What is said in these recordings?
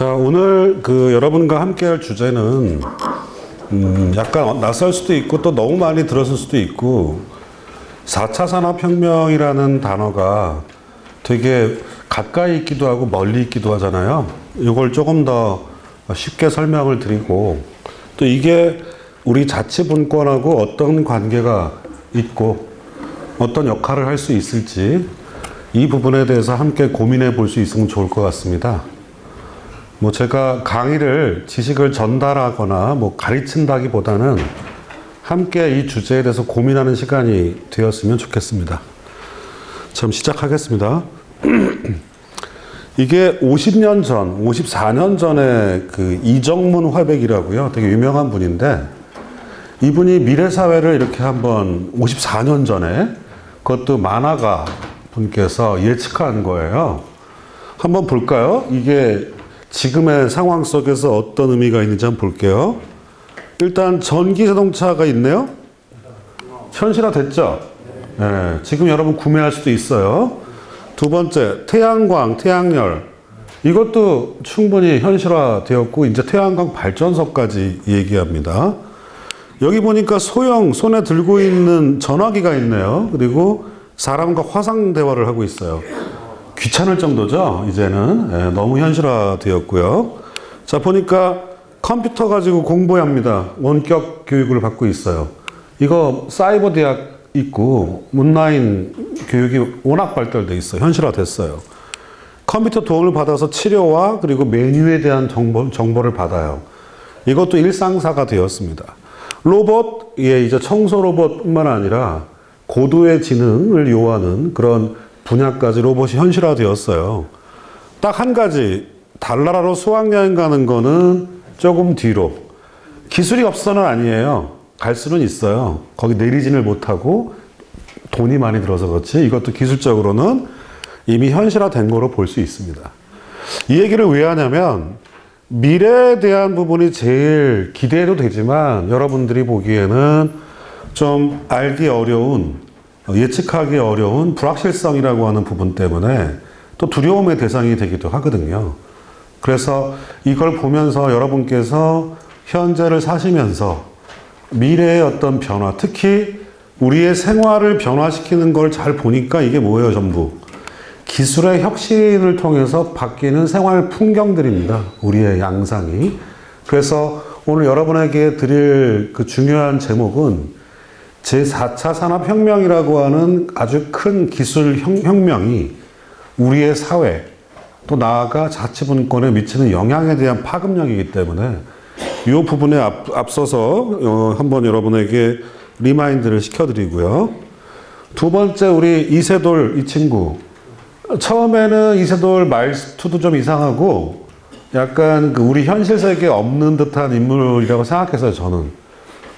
자, 오늘 여러분과 함께 할 주제는 약간 낯설 수도 있고 또 너무 많이 들었을 수도 있고 4차 산업혁명이라는 단어가 되게 가까이 있기도 하고 멀리 있기도 하잖아요. 이걸 조금 더 쉽게 설명을 드리고 또 이게 우리 자치분권하고 어떤 관계가 있고 어떤 역할을 할 수 있을지 이 부분에 대해서 함께 고민해 볼 수 있으면 좋을 것 같습니다. 뭐 제가 강의를 지식을 전달하거나 뭐 가르친다기보다는 함께 이 주제에 대해서 고민하는 시간이 되었으면 좋겠습니다. 참 시작하겠습니다. 이게 50년 전, 54년 전에 이정문 화백이라고요. 되게 유명한 분인데 이분이 미래사회를 이렇게 한번 54년 전에 그것도 만화가 분께서 예측한 거예요. 한번 볼까요? 이게 지금의 상황 속에서 어떤 의미가 있는지 한번 볼게요. 일단 전기 자동차가 있네요. 현실화 됐죠? 네, 지금 여러분 구매할 수도 있어요. 두 번째, 태양광, 태양열. 이것도 충분히 현실화 되었고 이제 태양광 발전소까지 얘기합니다. 여기 보니까 소형 손에 들고 있는 전화기가 있네요. 그리고 사람과 화상 대화를 하고 있어요. 귀찮을 정도죠, 이제는. 네, 너무 현실화 되었고요. 자, 보니까 컴퓨터 가지고 공부합니다. 원격 교육을 받고 있어요. 이거 사이버 대학 있고 온라인 교육이 워낙 발달돼 있어요. 현실화 됐어요. 컴퓨터 도움을 받아서 치료와 그리고 메뉴에 대한 정보를 받아요. 이것도 일상사가 되었습니다. 로봇, 이제 청소 로봇뿐만 아니라 고도의 지능을 요하는 그런 분야까지 로봇이 현실화 되었어요. 딱 한 가지, 달나라로 수학여행 가는 거는 조금 뒤로. 기술이 없어서는 아니에요. 갈 수는 있어요. 거기 내리지를 못하고 돈이 많이 들어서 그렇지 이것도 기술적으로는 이미 현실화된 거로 볼 수 있습니다. 이 얘기를 왜 하냐면 미래에 대한 부분이 제일 기대해도 되지만 여러분들이 보기에는 좀 알기 어려운, 예측하기 어려운 불확실성이라고 하는 부분 때문에 또 두려움의 대상이 되기도 하거든요. 그래서 이걸 보면서 여러분께서 현재를 사시면서 미래의 어떤 변화, 특히 우리의 생활을 변화시키는 걸 잘 보니까 이게 뭐예요, 전부? 기술의 혁신을 통해서 바뀌는 생활 풍경들입니다. 우리의 양상이. 그래서 오늘 여러분에게 드릴 중요한 제목은 제4차 산업혁명이라고 하는 아주 큰 기술 혁명이 우리의 사회, 또 나아가 자치분권에 미치는 영향에 대한 파급력이기 때문에 이 부분에 앞서서 한번 여러분에게 리마인드를 시켜드리고요. 두 번째, 우리 이세돌 이 친구. 처음에는 이세돌 말투도 좀 이상하고 약간 우리 현실 세계에 없는 듯한 인물이라고 생각했어요, 저는.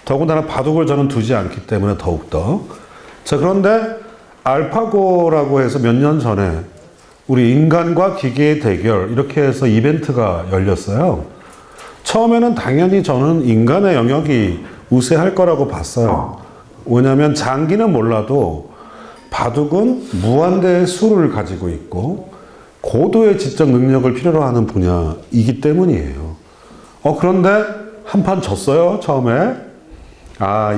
더군다나 바둑을 저는 두지 않기 때문에 더욱더. 자, 그런데 알파고라고 해서 몇 년 전에 우리 인간과 기계의 대결 이렇게 해서 이벤트가 열렸어요. 처음에는 당연히 저는 인간의 영역이 우세할 거라고 봤어요. 왜냐하면 장기는 몰라도 바둑은 무한대의 수를 가지고 있고 고도의 지적 능력을 필요로 하는 분야이기 때문이에요. 그런데 한 판 졌어요, 처음에.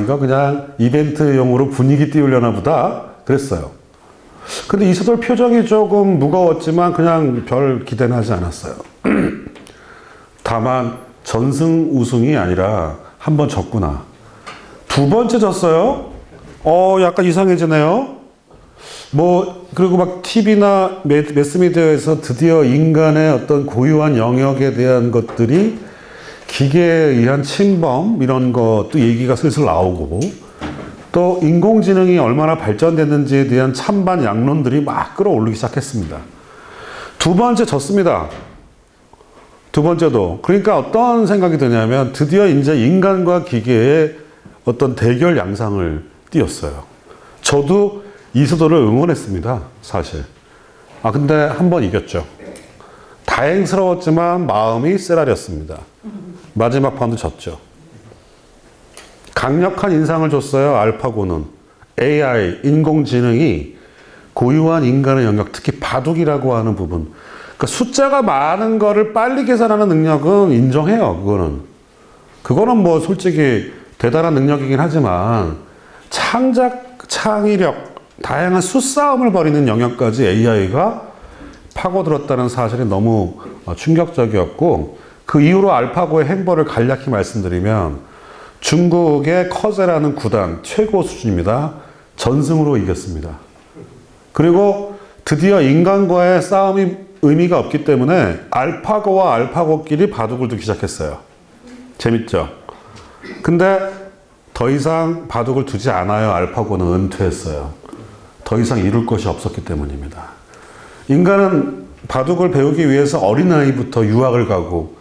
이거 그냥 이벤트용으로 분위기 띄우려나 보다 그랬어요. 근데 이세돌 표정이 조금 무거웠지만 그냥 별 기대는 하지 않았어요. 다만 전승 우승이 아니라 한 번 졌구나. 두 번째 졌어요. 약간 이상해지네요. 그리고 막 TV나 매스미디어에서 드디어 인간의 어떤 고유한 영역에 대한 것들이 기계에 의한 침범 이런 것도 얘기가 슬슬 나오고 또 인공지능이 얼마나 발전됐는지에 대한 찬반 양론들이 막 끌어올리기 시작했습니다. 두 번째 졌습니다. 두 번째도. 그러니까 어떤 생각이 드냐면 드디어 이제 인간과 기계의 어떤 대결 양상을 띄었어요. 저도 이세돌을 응원했습니다, 사실. 근데 한 번 이겼죠. 다행스러웠지만 마음이 쓰라렸습니다. 마지막 판도 졌죠. 강력한 인상을 줬어요, 알파고는. AI, 인공지능이 고유한 인간의 영역, 특히 바둑이라고 하는 부분. 그러니까 숫자가 많은 거를 빨리 계산하는 능력은 인정해요. 그거는 뭐 솔직히 대단한 능력이긴 하지만 창작, 창의력, 다양한 수싸움을 벌이는 영역까지 AI가 파고들었다는 사실이 너무 충격적이었고, 그 이후로 알파고의 행보를 간략히 말씀드리면 중국의 커제라는 구단 최고 수준입니다. 전승으로 이겼습니다. 그리고 드디어 인간과의 싸움이 의미가 없기 때문에 알파고와 알파고끼리 바둑을 두기 시작했어요. 재밌죠? 근데 더 이상 바둑을 두지 않아요. 알파고는 은퇴했어요. 더 이상 이룰 것이 없었기 때문입니다. 인간은 바둑을 배우기 위해서 어린아이부터 유학을 가고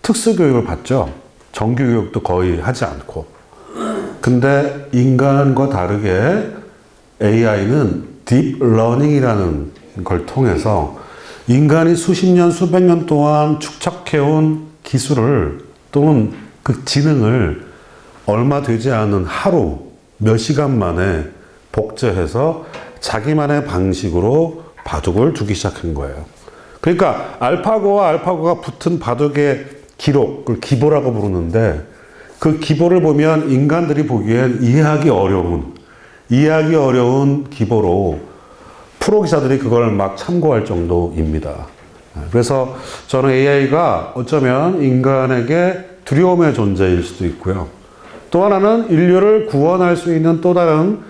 특수교육을 받죠. 정규교육도 거의 하지 않고. 근데 인간과 다르게 AI는 딥러닝이라는 걸 통해서 인간이 수십 년, 수백 년 동안 축적해온 기술을 또는 그 지능을 얼마 되지 않은 하루, 몇 시간 만에 복제해서 자기만의 방식으로 바둑을 두기 시작한 거예요. 그러니까 알파고와 알파고가 붙은 바둑의 기록, 그걸 기보라고 부르는데, 그 기보를 보면 인간들이 보기엔 이해하기 어려운 기보로 프로 기사들이 그걸 막 참고할 정도입니다. 그래서 저는 AI가 어쩌면 인간에게 두려움의 존재일 수도 있고요. 또 하나는 인류를 구원할 수 있는 또 다른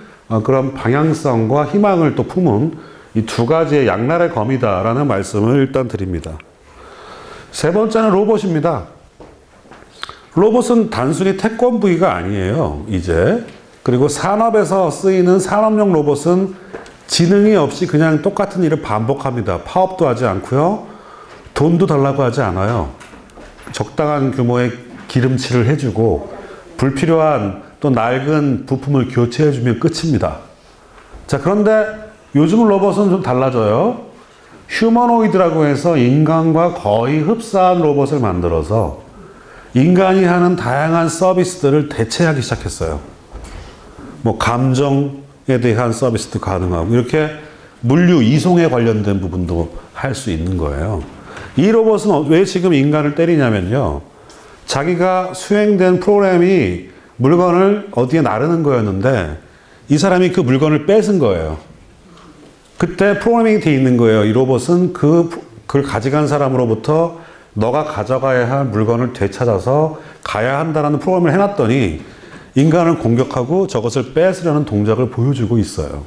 그런 방향성과 희망을 또 품은 이 두 가지의 양날의 검이다라는 말씀을 일단 드립니다. 세 번째는 로봇입니다. 로봇은 단순히 태권브이가 아니에요, 이제. 그리고 산업에서 쓰이는 산업용 로봇은 지능이 없이 그냥 똑같은 일을 반복합니다. 파업도 하지 않고요. 돈도 달라고 하지 않아요. 적당한 규모의 기름칠을 해주고 불필요한 또 낡은 부품을 교체해주면 끝입니다. 자, 그런데 요즘 로봇은 좀 달라져요. 휴머노이드라고 해서 인간과 거의 흡사한 로봇을 만들어서 인간이 하는 다양한 서비스들을 대체하기 시작했어요. 뭐 감정에 대한 서비스도 가능하고 이렇게 물류 이송에 관련된 부분도 할 수 있는 거예요. 이 로봇은 왜 지금 인간을 때리냐면요. 자기가 수행된 프로그램이 물건을 어디에 나르는 거였는데 이 사람이 그 물건을 뺏은 거예요. 그때 프로그래밍이 돼 있는 거예요. 이 로봇은 그걸 가져간 사람으로부터 너가 가져가야 할 물건을 되찾아서 가야 한다는 프로그램을 해놨더니 인간을 공격하고 저것을 뺏으려는 동작을 보여주고 있어요.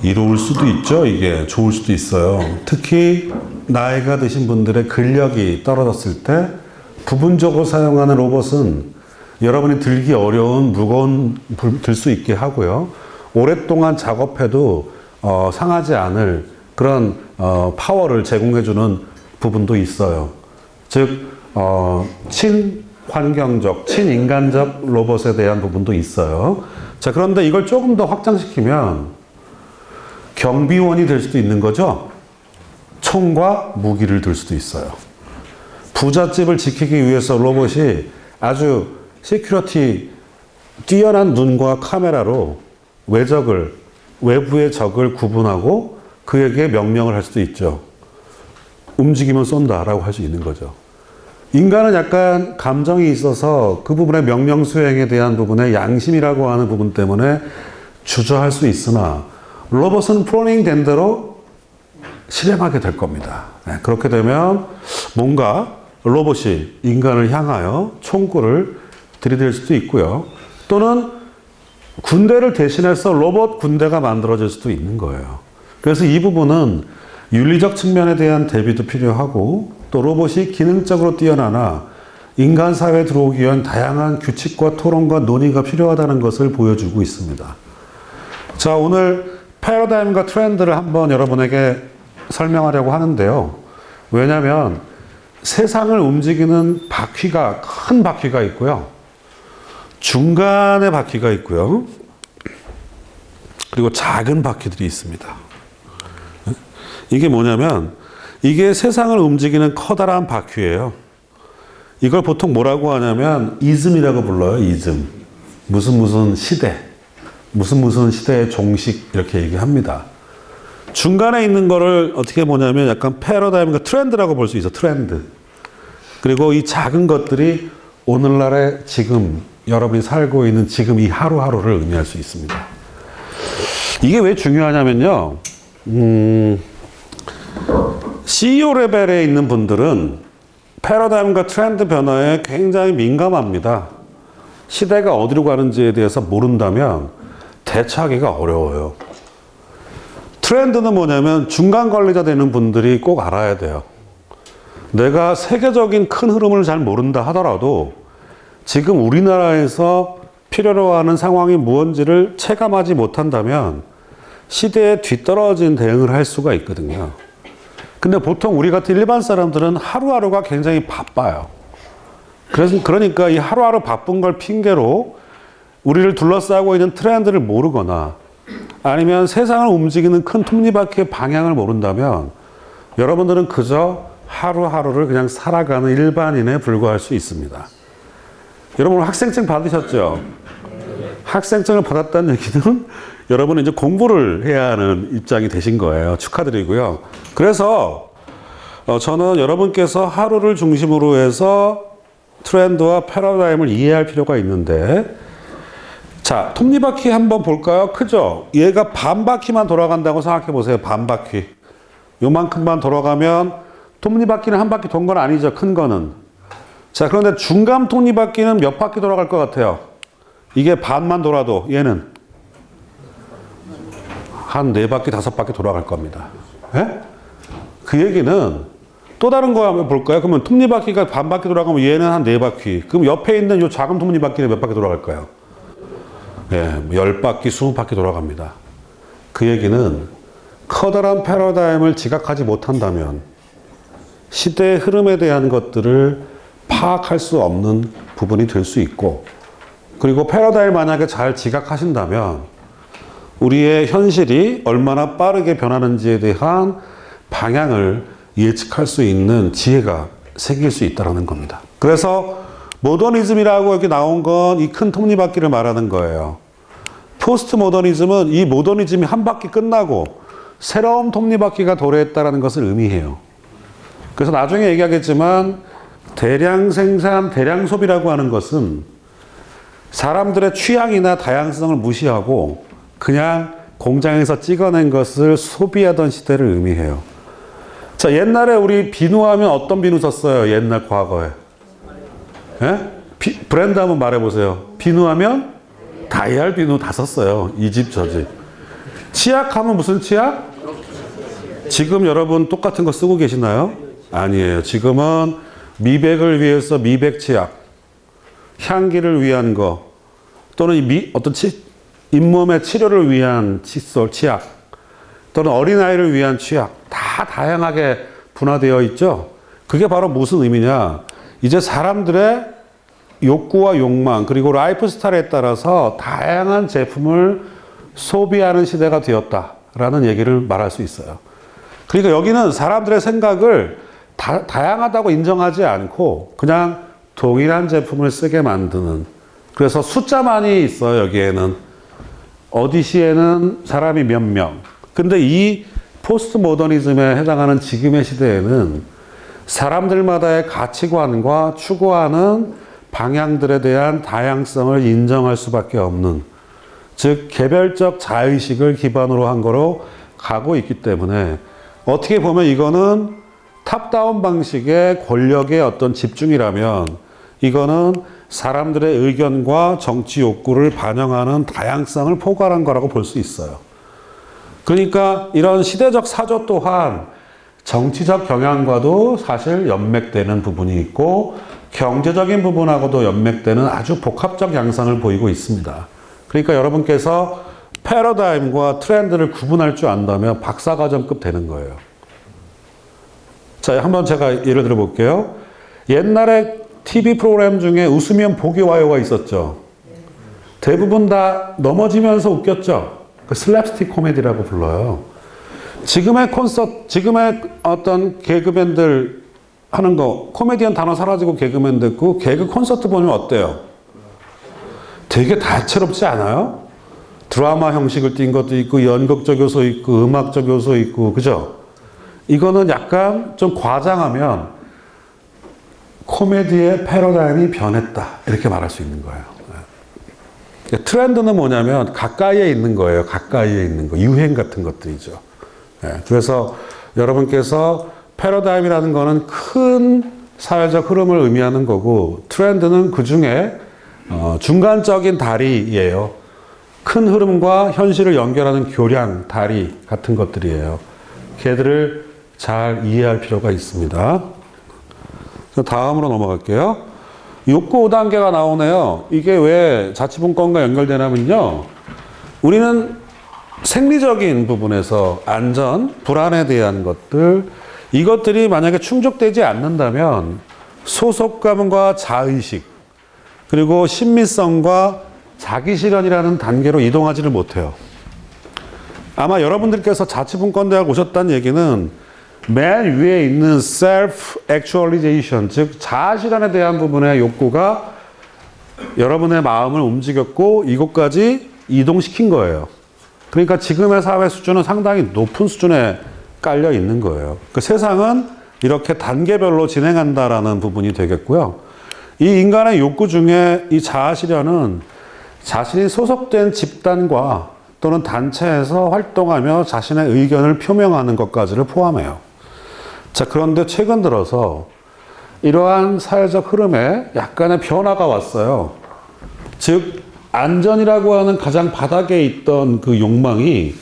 이로울 수도 있죠. 이게 좋을 수도 있어요. 특히 나이가 드신 분들의 근력이 떨어졌을 때 부분적으로 사용하는 로봇은 여러분이 들기 어려운 무거운 들 수 있게 하고요. 오랫동안 작업해도 상하지 않을 그런 파워를 제공해주는 부분도 있어요. 즉 친환경적, 친인간적 로봇에 대한 부분도 있어요. 자, 그런데 이걸 조금 더 확장시키면 경비원이 될 수도 있는 거죠. 총과 무기를 들 수도 있어요. 부잣집을 지키기 위해서 로봇이 아주 시큐리티 뛰어난 눈과 카메라로 외부의 적을 구분하고 그에게 명령을 할 수도 있죠. 움직이면 쏜다라고 할 수 있는 거죠. 인간은 약간 감정이 있어서 그 부분의 명령 수행에 대한 부분에 양심이라고 하는 부분 때문에 주저할 수 있으나 로봇은 프로그래밍 된 대로 실행하게 될 겁니다. 그렇게 되면 뭔가 로봇이 인간을 향하여 총구를 들이댈 수도 있고요. 또는 군대를 대신해서 로봇 군대가 만들어질 수도 있는 거예요. 그래서 이 부분은 윤리적 측면에 대한 대비도 필요하고 또 로봇이 기능적으로 뛰어나나 인간 사회에 들어오기 위한 다양한 규칙과 토론과 논의가 필요하다는 것을 보여주고 있습니다. 자, 오늘 패러다임과 트렌드를 한번 여러분에게 설명하려고 하는데요. 왜냐하면 세상을 움직이는 바퀴가, 큰 바퀴가 있고요. 중간에 바퀴가 있고요. 그리고 작은 바퀴들이 있습니다. 이게 뭐냐면 이게 세상을 움직이는 커다란 바퀴예요. 이걸 보통 뭐라고 하냐면 이즘이라고 불러요. 이즘. 무슨 시대. 무슨 시대의 종식 이렇게 얘기합니다. 중간에 있는 거를 어떻게 보냐면 약간 패러다임과 트렌드라고 볼 수 있어. 트렌드. 그리고 이 작은 것들이 오늘날의 지금 여러분이 살고 있는 지금 이 하루하루를 의미할 수 있습니다. 이게 왜 중요하냐면요. CEO 레벨에 있는 분들은 패러다임과 트렌드 변화에 굉장히 민감합니다. 시대가 어디로 가는지에 대해서 모른다면 대처하기가 어려워요. 트렌드는 뭐냐면 중간 관리자 되는 분들이 꼭 알아야 돼요. 내가 세계적인 큰 흐름을 잘 모른다 하더라도 지금 우리나라에서 필요로 하는 상황이 무언지를 체감하지 못한다면 시대에 뒤떨어진 대응을 할 수가 있거든요. 근데 보통 우리 같은 일반 사람들은 하루하루가 굉장히 바빠요. 그러니까 이 하루하루 바쁜 걸 핑계로 우리를 둘러싸고 있는 트렌드를 모르거나 아니면 세상을 움직이는 큰 톱니바퀴의 방향을 모른다면 여러분들은 그저 하루하루를 그냥 살아가는 일반인에 불과할 수 있습니다. 여러분 학생증 받으셨죠? 학생증을 받았다는 얘기는 여러분은 이제 공부를 해야 하는 입장이 되신 거예요. 축하드리고요. 그래서 저는 여러분께서 하루를 중심으로 해서 트렌드와 패러다임을 이해할 필요가 있는데, 자, 톱니바퀴 한번 볼까요? 크죠? 얘가 반 바퀴만 돌아간다고 생각해 보세요. 반 바퀴. 요만큼만 돌아가면 톱니바퀴는 한 바퀴 돈 건 아니죠. 큰 거는. 자, 그런데 중간 톱니바퀴는 몇 바퀴 돌아갈 것 같아요? 이게 반만 돌아도 얘는 한 4바퀴, 5바퀴 돌아갈 겁니다. 예? 그 얘기는 또 다른 거 한번 볼까요? 그러면 톱니바퀴가 반 바퀴 돌아가면 얘는 한 4바퀴. 그럼 옆에 있는 요 작은 톱니바퀴는 몇 바퀴 돌아갈까요? 예, 10바퀴, 20바퀴 돌아갑니다. 그 얘기는 커다란 패러다임을 지각하지 못한다면 시대의 흐름에 대한 것들을 파악할 수 없는 부분이 될 수 있고, 그리고 패러다임을 만약에 잘 지각하신다면 우리의 현실이 얼마나 빠르게 변하는지에 대한 방향을 예측할 수 있는 지혜가 생길 수 있다는 겁니다. 그래서 모더니즘이라고 이렇게 나온 건 이 큰 톱니바퀴를 말하는 거예요. 포스트 모더니즘은 이 모더니즘이 한 바퀴 끝나고 새로운 톱니바퀴가 도래했다는 것을 의미해요. 그래서 나중에 얘기하겠지만 대량 생산, 대량 소비라고 하는 것은 사람들의 취향이나 다양성을 무시하고 그냥 공장에서 찍어낸 것을 소비하던 시대를 의미해요. 자, 옛날에 우리 비누하면 어떤 비누 썼어요? 옛날 과거에. 예? 브랜드 한번 말해보세요. 비누하면 다이알 비누 다 썼어요. 이 집 저 집. 치약하면 무슨 치약? 지금 여러분 똑같은 거 쓰고 계시나요? 아니에요. 지금은 미백을 위해서 미백 치약, 향기를 위한 거, 또는 잇몸의 치료를 위한 칫솔, 치약, 또는 어린아이를 위한 치약, 다 다양하게 분화되어 있죠. 그게 바로 무슨 의미냐? 이제 사람들의 욕구와 욕망, 그리고 라이프 스타일에 따라서 다양한 제품을 소비하는 시대가 되었다라는 얘기를 말할 수 있어요. 그러니까 여기는 사람들의 생각을 다양하다고 인정하지 않고 그냥 동일한 제품을 쓰게 만드는, 그래서 숫자만이 있어요. 여기에는 어디 시에는 사람이 몇 명. 근데 이 포스트 모더니즘에 해당하는 지금의 시대에는 사람들마다의 가치관과 추구하는 방향들에 대한 다양성을 인정할 수밖에 없는, 즉 개별적 자의식을 기반으로 한 거로 가고 있기 때문에 어떻게 보면 이거는 탑다운 방식의 권력의 어떤 집중이라면 이거는 사람들의 의견과 정치 욕구를 반영하는 다양성을 포괄한 거라고 볼 수 있어요. 그러니까 이런 시대적 사조 또한 정치적 경향과도 사실 연맥되는 부분이 있고 경제적인 부분하고도 연맥되는 아주 복합적 양상을 보이고 있습니다. 그러니까 여러분께서 패러다임과 트렌드를 구분할 줄 안다면 박사과정급 되는 거예요. 자, 한번 제가 예를 들어 볼게요. 옛날에 TV 프로그램 중에 웃으면 복이 와요가 있었죠. 대부분 다 넘어지면서 웃겼죠. 그 슬랩스틱 코미디라고 불러요. 지금의 어떤 개그맨들 하는 거, 코미디언 단어 사라지고 개그맨 됐고, 개그 콘서트 보면 어때요? 되게 다채롭지 않아요? 드라마 형식을 띈 것도 있고, 연극적 요소 있고, 음악적 요소 있고, 그죠? 이거는 약간 좀 과장하면 코미디의 패러다임이 변했다. 이렇게 말할 수 있는 거예요. 트렌드는 뭐냐면 가까이에 있는 거예요. 가까이에 있는 거. 유행 같은 것들이죠. 그래서 여러분께서 패러다임이라는 거는 큰 사회적 흐름을 의미하는 거고, 트렌드는 그 중에 중간적인 다리예요. 큰 흐름과 현실을 연결하는 교량, 다리 같은 것들이에요. 걔들을 잘 이해할 필요가 있습니다. 다음으로 넘어갈게요. 욕구 5단계가 나오네요. 이게 왜 자치분권과 연결되냐면요. 우리는 생리적인 부분에서 안전, 불안에 대한 것들, 이것들이 만약에 충족되지 않는다면 소속감과 자의식, 그리고 신미성과 자기실현이라는 단계로 이동하지를 못해요. 아마 여러분들께서 자치분권대학 오셨다는 얘기는 맨 위에 있는 self-actualization, 즉 자아실현에 대한 부분의 욕구가 여러분의 마음을 움직였고 이곳까지 이동시킨 거예요. 그러니까 지금의 사회 수준은 상당히 높은 수준에 깔려 있는 거예요. 그 세상은 이렇게 단계별로 진행한다라는 부분이 되겠고요. 이 인간의 욕구 중에 이 자아실현은 자신이 소속된 집단과 또는 단체에서 활동하며 자신의 의견을 표명하는 것까지를 포함해요. 자, 그런데 최근 들어서 이러한 사회적 흐름에 약간의 변화가 왔어요. 즉, 안전이라고 하는 가장 바닥에 있던 그 욕망이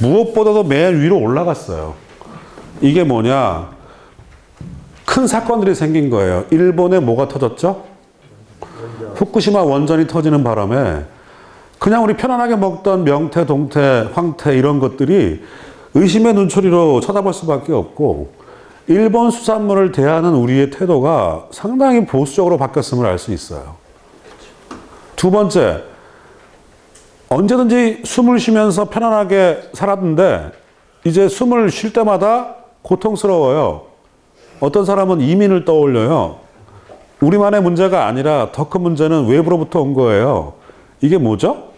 무엇보다도 맨 위로 올라갔어요. 이게 뭐냐? 큰 사건들이 생긴 거예요. 일본에 뭐가 터졌죠? 후쿠시마 원전이 터지는 바람에 그냥 우리 편안하게 먹던 명태, 동태, 황태 이런 것들이 의심의 눈초리로 쳐다볼 수밖에 없고, 일본 수산물을 대하는 우리의 태도가 상당히 보수적으로 바뀌었음을 알 수 있어요. 두 번째, 언제든지 숨을 쉬면서 편안하게 살았는데 이제 숨을 쉴 때마다 고통스러워요. 어떤 사람은 이민을 떠올려요. 우리만의 문제가 아니라 더 큰 문제는 외부로부터 온 거예요. 이게 뭐죠?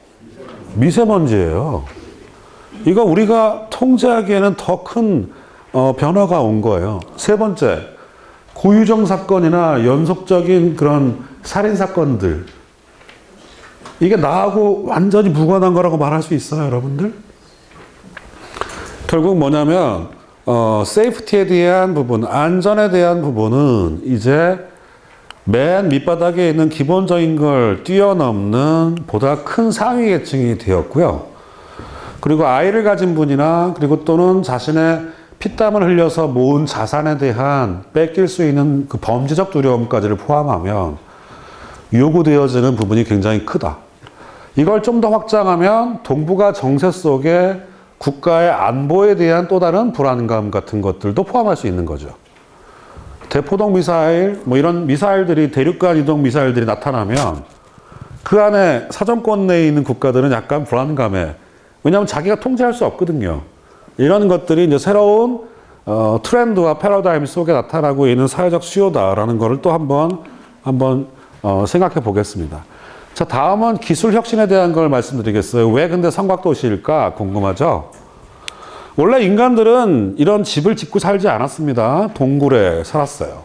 미세먼지예요. 이거 우리가 통제하기에는 더 큰 변화가 온 거예요. 세 번째, 고유정 사건이나 연속적인 그런 살인 사건들. 이게 나하고 완전히 무관한 거라고 말할 수 있어요, 여러분들? 결국 뭐냐면 세이프티에 대한 부분, 안전에 대한 부분은 이제 맨 밑바닥에 있는 기본적인 걸 뛰어넘는 보다 큰 상위 계층이 되었고요. 그리고 아이를 가진 분이나 그리고 또는 자신의 피땀을 흘려서 모은 자산에 대한 뺏길 수 있는 그 범죄적 두려움까지를 포함하면 요구되어지는 부분이 굉장히 크다. 이걸 좀 더 확장하면 동북아 정세 속에 국가의 안보에 대한 또 다른 불안감 같은 것들도 포함할 수 있는 거죠. 대포동 미사일, 뭐 이런 미사일들이 대륙간 이동 미사일들이 나타나면 그 안에 사정권 내에 있는 국가들은 약간 불안감에, 왜냐하면 자기가 통제할 수 없거든요. 이런 것들이 이제 새로운 트렌드와 패러다임 속에 나타나고 있는 사회적 수요다라는 것을 또 한번 생각해 보겠습니다. 자, 다음은 기술 혁신에 대한 걸 말씀드리겠어요. 왜 근데 삼각도시일까 궁금하죠? 원래 인간들은 이런 집을 짓고 살지 않았습니다. 동굴에 살았어요.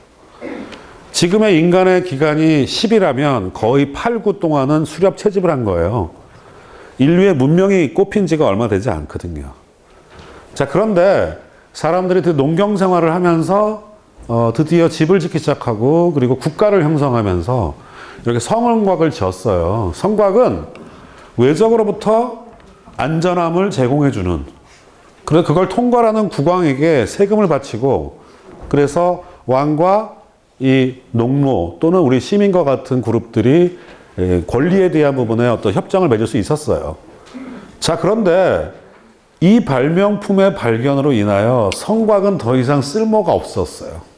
지금의 인간의 기간이 10이라면 거의 8, 9 동안은 수렵 채집을 한 거예요. 인류의 문명이 꽃핀 지가 얼마 되지 않거든요. 자, 그런데 사람들이 농경 생활을 하면서 드디어 집을 짓기 시작하고 그리고 국가를 형성하면서 이렇게 성곽을 지었어요. 성곽은 외적으로부터 안전함을 제공해주는, 그래서 그걸 통과하는 국왕에게 세금을 바치고, 그래서 왕과 이 농노 또는 우리 시민과 같은 그룹들이 권리에 대한 부분에 어떤 협정을 맺을 수 있었어요. 자, 그런데 이 발명품의 발견으로 인하여 성곽은 더 이상 쓸모가 없었어요.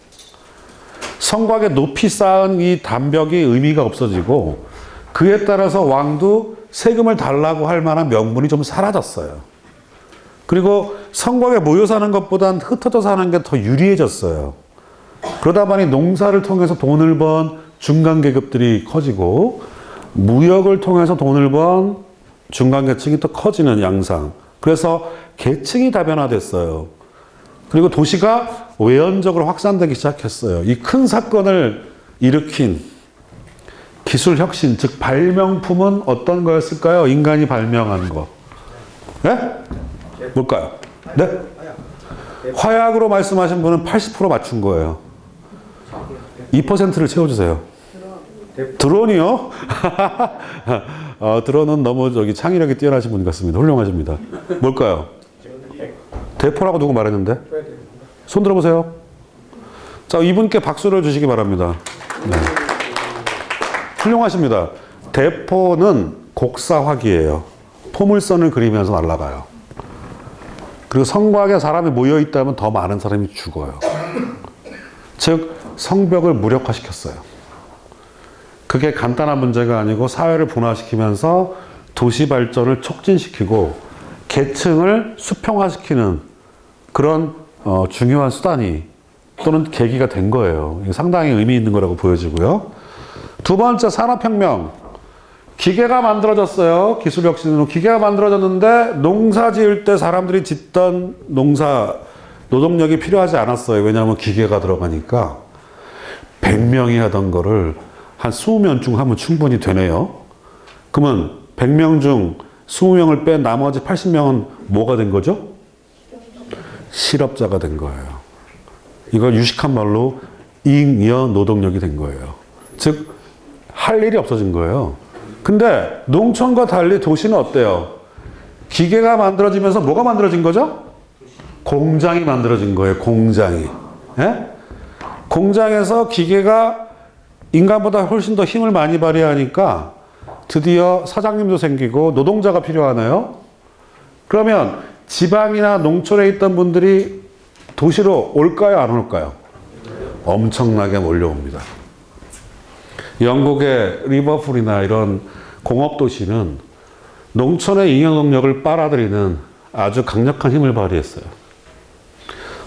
성곽에 높이 쌓은 이 담벽이 의미가 없어지고, 그에 따라서 왕도 세금을 달라고 할 만한 명분이 좀 사라졌어요. 그리고 성곽에 모여 사는 것보단 흩어져 사는 게 더 유리해졌어요. 그러다 보니 농사를 통해서 돈을 번 중간 계급들이 커지고, 무역을 통해서 돈을 번 중간 계층이 또 커지는 양상. 그래서 계층이 다변화됐어요. 그리고 도시가 외연적으로 확산되기 시작했어요. 이 큰 사건을 일으킨 기술 혁신, 즉 발명품은 어떤 거였을까요? 인간이 발명한 거. 네? 뭘까요? 네? 화약으로 말씀하신 분은 80% 맞춘 거예요. 2%를 채워주세요. 드론이요? 드론은 너무 창의력이 뛰어나신 분 같습니다. 훌륭하십니다. 뭘까요? 대포라고 누구 말했는데? 손 들어보세요. 자, 이분께 박수를 주시기 바랍니다. 네. 훌륭하십니다. 대포는 곡사화기예요. 포물선을 그리면서 날아가요. 그리고 성곽에 사람이 모여 있다면 더 많은 사람이 죽어요. 즉 성벽을 무력화시켰어요. 그게 간단한 문제가 아니고 사회를 분화시키면서 도시 발전을 촉진시키고 계층을 수평화시키는 그런 중요한 수단이 또는 계기가 된 거예요. 상당히 의미 있는 거라고 보여지고요. 두 번째 산업혁명. 기계가 만들어졌어요. 기술혁신으로 기계가 만들어졌는데 농사 지을 때 사람들이 짓던 농사 노동력이 필요하지 않았어요. 왜냐하면 기계가 들어가니까 100명이 하던 거를 한 20명 중 하면 충분히 되네요. 그러면 100명 중 20명을 뺀 나머지 80명은 뭐가 된 거죠? 실업자가 된 거예요. 이걸 유식한 말로 잉여 노동력이 된 거예요. 즉 할 일이 없어진 거예요. 근데 농촌과 달리 도시는 어때요? 기계가 만들어지면서 뭐가 만들어진 거죠? 공장이 만들어진 거예요. 공장이. 예? 공장에서 기계가 인간보다 훨씬 더 힘을 많이 발휘하니까 드디어 사장님도 생기고 노동자가 필요하네요. 그러면 지방이나 농촌에 있던 분들이 도시로 올까요? 안 올까요? 엄청나게 몰려옵니다. 영국의 리버풀이나 이런 공업도시는 농촌의 잉여능력을 빨아들이는 아주 강력한 힘을 발휘했어요.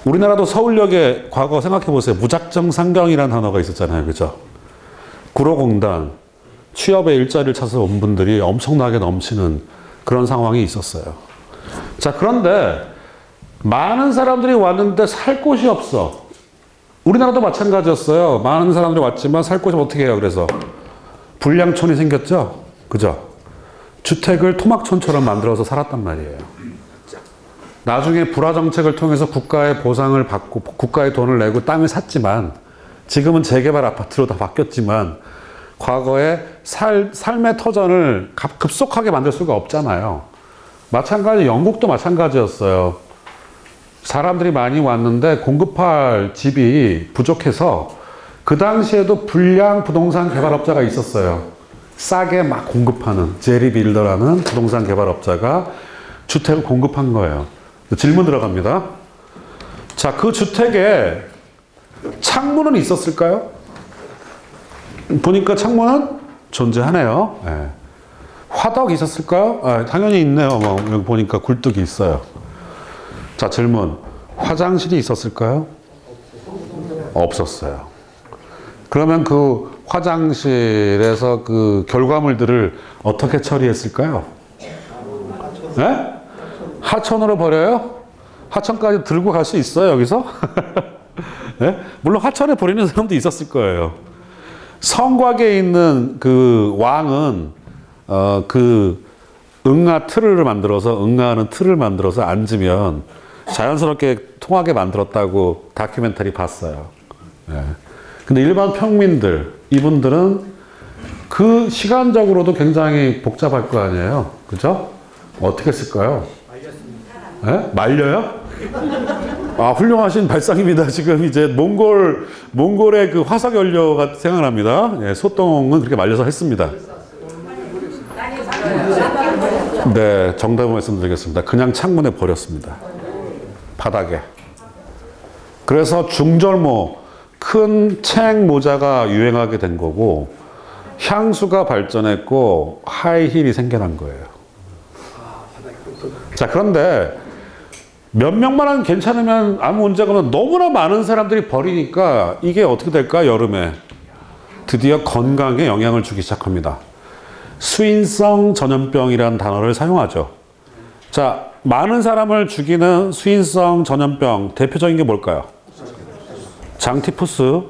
우리나라도 서울역에 과거 생각해보세요. 무작정 상경이라는 단어가 있었잖아요. 그죠? 구로공단, 취업에 일자리를 찾아서 온 분들이 엄청나게 넘치는 그런 상황이 있었어요. 자, 그런데 많은 사람들이 왔는데 살 곳이 없어. 우리나라도 마찬가지였어요. 많은 사람들이 왔지만 살 곳이 어떻게 해요? 그래서 불량촌이 생겼죠? 그죠? 주택을 토막촌처럼 만들어서 살았단 말이에요. 나중에 불화 정책을 통해서 국가의 보상을 받고 국가의 돈을 내고 땅을 샀지만 지금은 재개발 아파트로 다 바뀌었지만 과거에 삶의 터전을 급속하게 만들 수가 없잖아요. 마찬가지 영국도 마찬가지였어요. 사람들이 많이 왔는데 공급할 집이 부족해서 그 당시에도 불량 부동산 개발업자가 있었어요. 싸게 막 공급하는 제리빌더라는 부동산 개발업자가 주택을 공급한 거예요. 질문 들어갑니다. 자, 그 주택에 창문은 있었을까요? 보니까 창문은 존재하네요. 네. 화덕이 있었을까요? 당연히 있네요. 여기 보니까 굴뚝이 있어요. 자, 질문. 화장실이 있었을까요? 없었어요. 그러면 그 화장실에서 그 결과물들을 어떻게 처리했을까요? 네? 하천으로 버려요? 하천까지 들고 갈 수 있어요, 여기서? 네? 물론 하천에 버리는 사람도 있었을 거예요. 성곽에 있는 그 왕은, 응아 틀을 만들어서, 응아하는 틀을 만들어서 앉으면 자연스럽게 통하게 만들었다고 다큐멘터리 봤어요. 네. 근데 일반 평민들, 이분들은 그 시간적으로도 굉장히 복잡할 거 아니에요. 그죠? 어떻게 쓸까요? 네? 말려요? 아, 훌륭하신 발상입니다. 지금 이제 몽골의 그 화석 연료가 생각납니다. 예, 소똥은 그렇게 말려서 했습니다. 네, 정답을 말씀드리겠습니다. 그냥 창문에 버렸습니다. 바닥에. 그래서 중절모, 큰 챙 모자가 유행하게 된 거고, 향수가 발전했고, 하이힐이 생겨난 거예요. 자, 그런데 몇 명만 괜찮으면 아무 문제가 없는 너무나 많은 사람들이 버리니까 이게 어떻게 될까? 여름에 드디어 건강에 영향을 주기 시작합니다. 수인성 전염병이라는 단어를 사용하죠. 자, 많은 사람을 죽이는 수인성 전염병 대표적인 게 뭘까요? 장티푸스.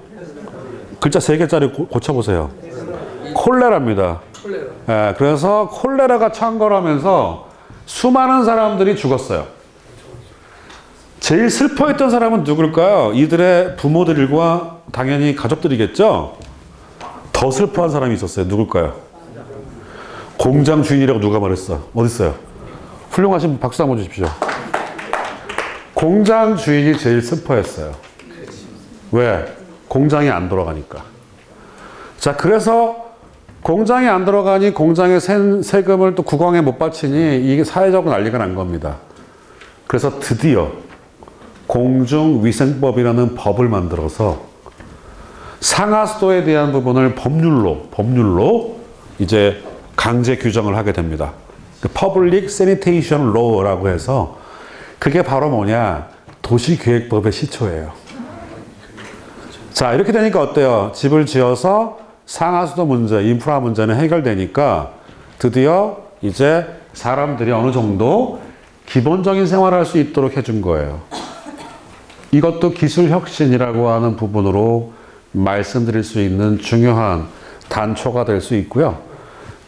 글자 3개짜리 고쳐보세요. 콜레라입니다. 예, 그래서 콜레라가 창궐하면서 수많은 사람들이 죽었어요. 제일 슬퍼했던 사람은 누굴까요? 이들의 부모들과 당연히 가족들이겠죠? 더 슬퍼한 사람이 있었어요. 누굴까요? 공장 주인이라고 누가 말했어? 어딨어요? 훌륭하신 박수 한번 주십시오. 공장 주인이 제일 슬퍼했어요. 왜? 공장이 안 돌아가니까. 자, 그래서 공장이 안 들어가니 공장의 세금을 또 국왕에 못 바치니 이게 사회적으로 난리가 난 겁니다. 그래서 드디어 공중위생법이라는 법을 만들어서 상하수도에 대한 부분을 법률로 이제 강제 규정을 하게 됩니다. Public Sanitation Law라고 해서 그게 바로 뭐냐? 도시계획법의 시초예요. 자, 이렇게 되니까 어때요? 집을 지어서 상하수도 문제, 인프라 문제는 해결되니까 드디어 이제 사람들이 어느 정도 기본적인 생활을 할 수 있도록 해준 거예요. 이것도 기술혁신이라고 하는 부분으로 말씀드릴 수 있는 중요한 단초가 될 수 있고요.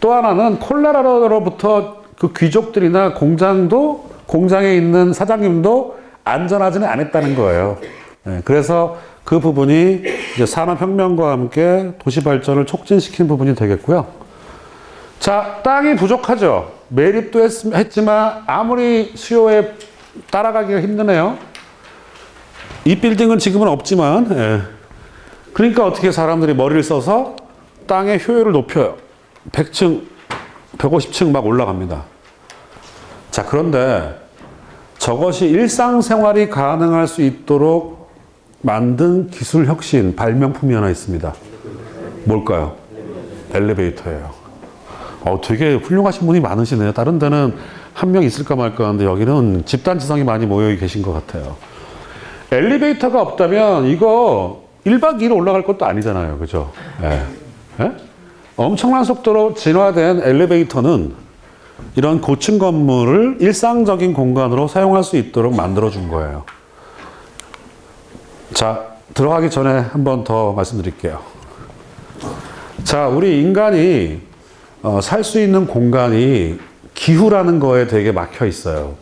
또 하나는 콜레라로부터 그 귀족들이나 공장에 있는 사장님도 안전하지는 않았다는 거예요. 네, 그래서 그 부분이 이제 산업혁명과 함께 도시 발전을 촉진시킨 부분이 되겠고요. 자, 땅이 부족하죠. 매립도 했지만 아무리 수요에 따라가기가 힘드네요. 이 빌딩은 지금은 없지만, 예. 그러니까 어떻게 사람들이 머리를 써서 땅의 효율을 높여요. 100층, 150층 막 올라갑니다. 자, 그런데 저것이 일상생활이 가능할 수 있도록 만든 기술 혁신 발명품이 하나 있습니다. 뭘까요? 엘리베이터예요. 되게 훌륭하신 분이 많으시네요. 다른 데는 한 명 있을까 말까 하는데 여기는 집단지성이 많이 모여 계신 것 같아요. 엘리베이터가 없다면 이거 1박 2일 올라갈 것도 아니잖아요. 그죠? 예. 예? 엄청난 속도로 진화된 엘리베이터는 이런 고층 건물을 일상적인 공간으로 사용할 수 있도록 만들어준 거예요. 자, 들어가기 전에 한 번 더 말씀드릴게요. 자, 우리 인간이 살 수 있는 공간이 기후라는 거에 되게 막혀 있어요.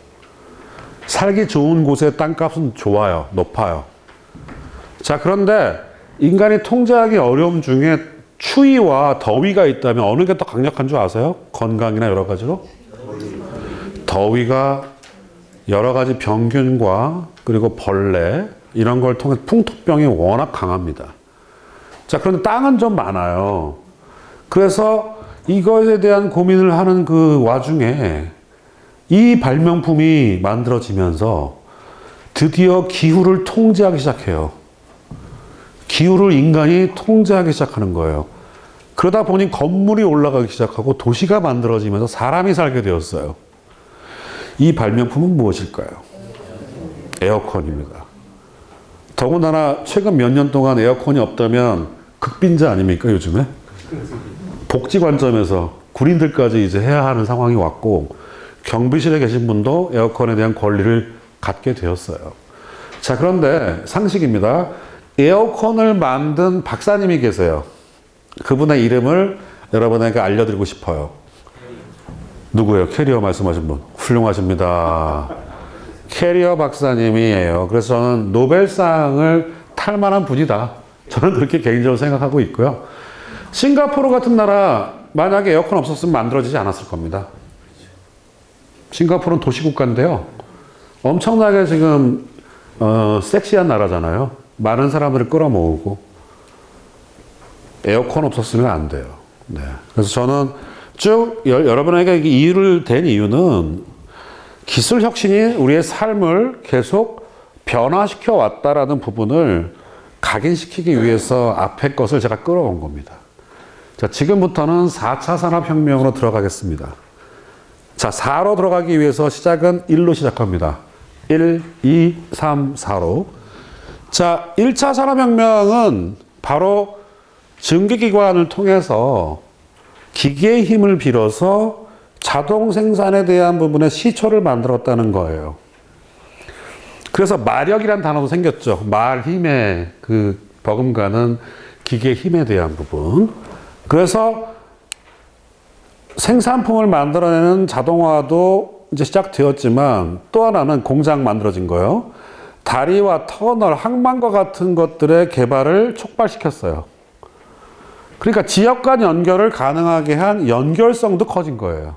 살기 좋은 곳의 땅값은 좋아요. 높아요. 자, 그런데 인간이 통제하기 어려움 중에 추위와 더위가 있다면 어느 게 더 강력한 줄 아세요? 건강이나 여러 가지로? 더위가 여러 가지 병균과 그리고 벌레 이런 걸 통해 풍토병이 워낙 강합니다. 자, 그런데 땅은 좀 많아요. 그래서 이것에 대한 고민을 하는 그 와중에 이 발명품이 만들어지면서 드디어 기후를 통제하기 시작해요. 기후를 인간이 통제하기 시작하는 거예요. 그러다 보니 건물이 올라가기 시작하고 도시가 만들어지면서 사람이 살게 되었어요. 이 발명품은 무엇일까요? 에어컨입니다. 더군다나 최근 몇 년 동안 에어컨이 없다면 극빈자 아닙니까, 요즘에? 복지 관점에서 군인들까지 이제 해야 하는 상황이 왔고, 경비실에 계신 분도 에어컨에 대한 권리를 갖게 되었어요. 자, 그런데 상식입니다. 에어컨을 만든 박사님이 계세요. 그분의 이름을 여러분에게 알려드리고 싶어요. 누구예요? 캐리어 말씀하신 분. 훌륭하십니다. 캐리어 박사님이에요. 그래서 저는 노벨상을 탈 만한 분이다. 저는 그렇게 개인적으로 생각하고 있고요. 싱가포르 같은 나라 만약에 에어컨 없었으면 만들어지지 않았을 겁니다. 싱가포르는 도시국가인데요. 엄청나게 지금 섹시한 나라잖아요. 많은 사람들을 끌어모으고 에어컨 없었으면 안 돼요. 네. 그래서 저는 쭉 여러분에게 이유를 댄 이유는 기술 혁신이 우리의 삶을 계속 변화시켜 왔다라는 부분을 각인시키기 위해서 앞에 것을 제가 끌어온 겁니다. 자, 지금부터는 4차 산업혁명으로 들어가겠습니다. 자, 4로 들어가기 위해서 시작은 1로 시작합니다. 1, 2, 3, 4로. 자, 1차 산업혁명은 바로 증기기관을 통해서 기계의 힘을 빌어서 자동 생산에 대한 부분에 시초를 만들었다는 거예요. 그래서 마력이란 단어도 생겼죠. 말 힘에 그 버금가는 기계 힘에 대한 부분. 그래서 생산품을 만들어내는 자동화도 이제 시작되었지만 또 하나는 공장 만들어진 거예요. 다리와 터널, 항만과 같은 것들의 개발을 촉발시켰어요. 그러니까 지역 간 연결을 가능하게 한 연결성도 커진 거예요.